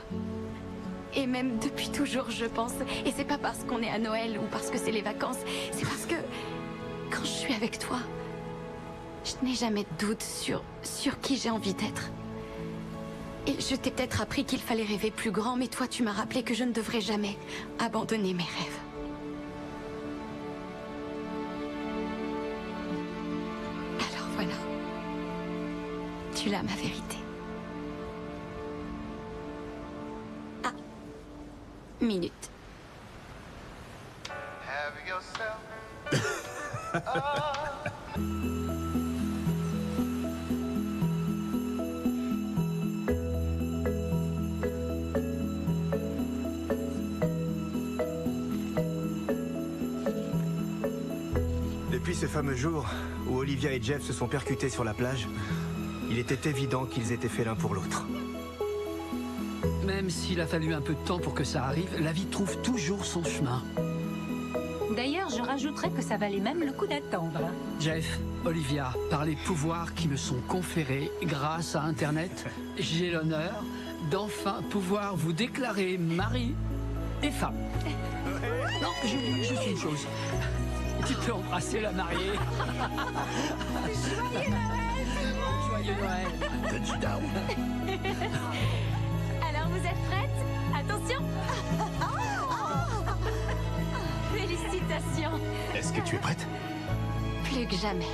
Et même depuis toujours, je pense. Et c'est pas parce qu'on est à Noël ou parce que c'est les vacances. C'est parce que quand je suis avec toi, je n'ai jamais de doute sur qui j'ai envie d'être. Et je t'ai peut-être appris qu'il fallait rêver plus grand, mais toi, tu m'as rappelé que je ne devrais jamais abandonner mes rêves. Alors voilà. Tu l'as, ma vérité. Ah. Minute. Have yourself. Depuis ce fameux jour où Olivia et Jeff se sont percutés sur la plage, il était évident qu'ils étaient faits l'un pour l'autre. Même s'il a fallu un peu de temps pour que ça arrive, la vie trouve toujours son chemin. D'ailleurs, je rajouterais que ça valait même le coup d'attendre. Jeff, Olivia, par les pouvoirs qui me sont conférés grâce à Internet, j'ai l'honneur d'enfin pouvoir vous déclarer mari et femme. Non, j'ai oublié juste une chose. Tu peux embrasser la mariée. Joyeux Noël! Joyeux Noël! Touchdown! Alors, vous êtes prêtes? Attention! Félicitations! Est-ce que tu es prête? Plus que jamais.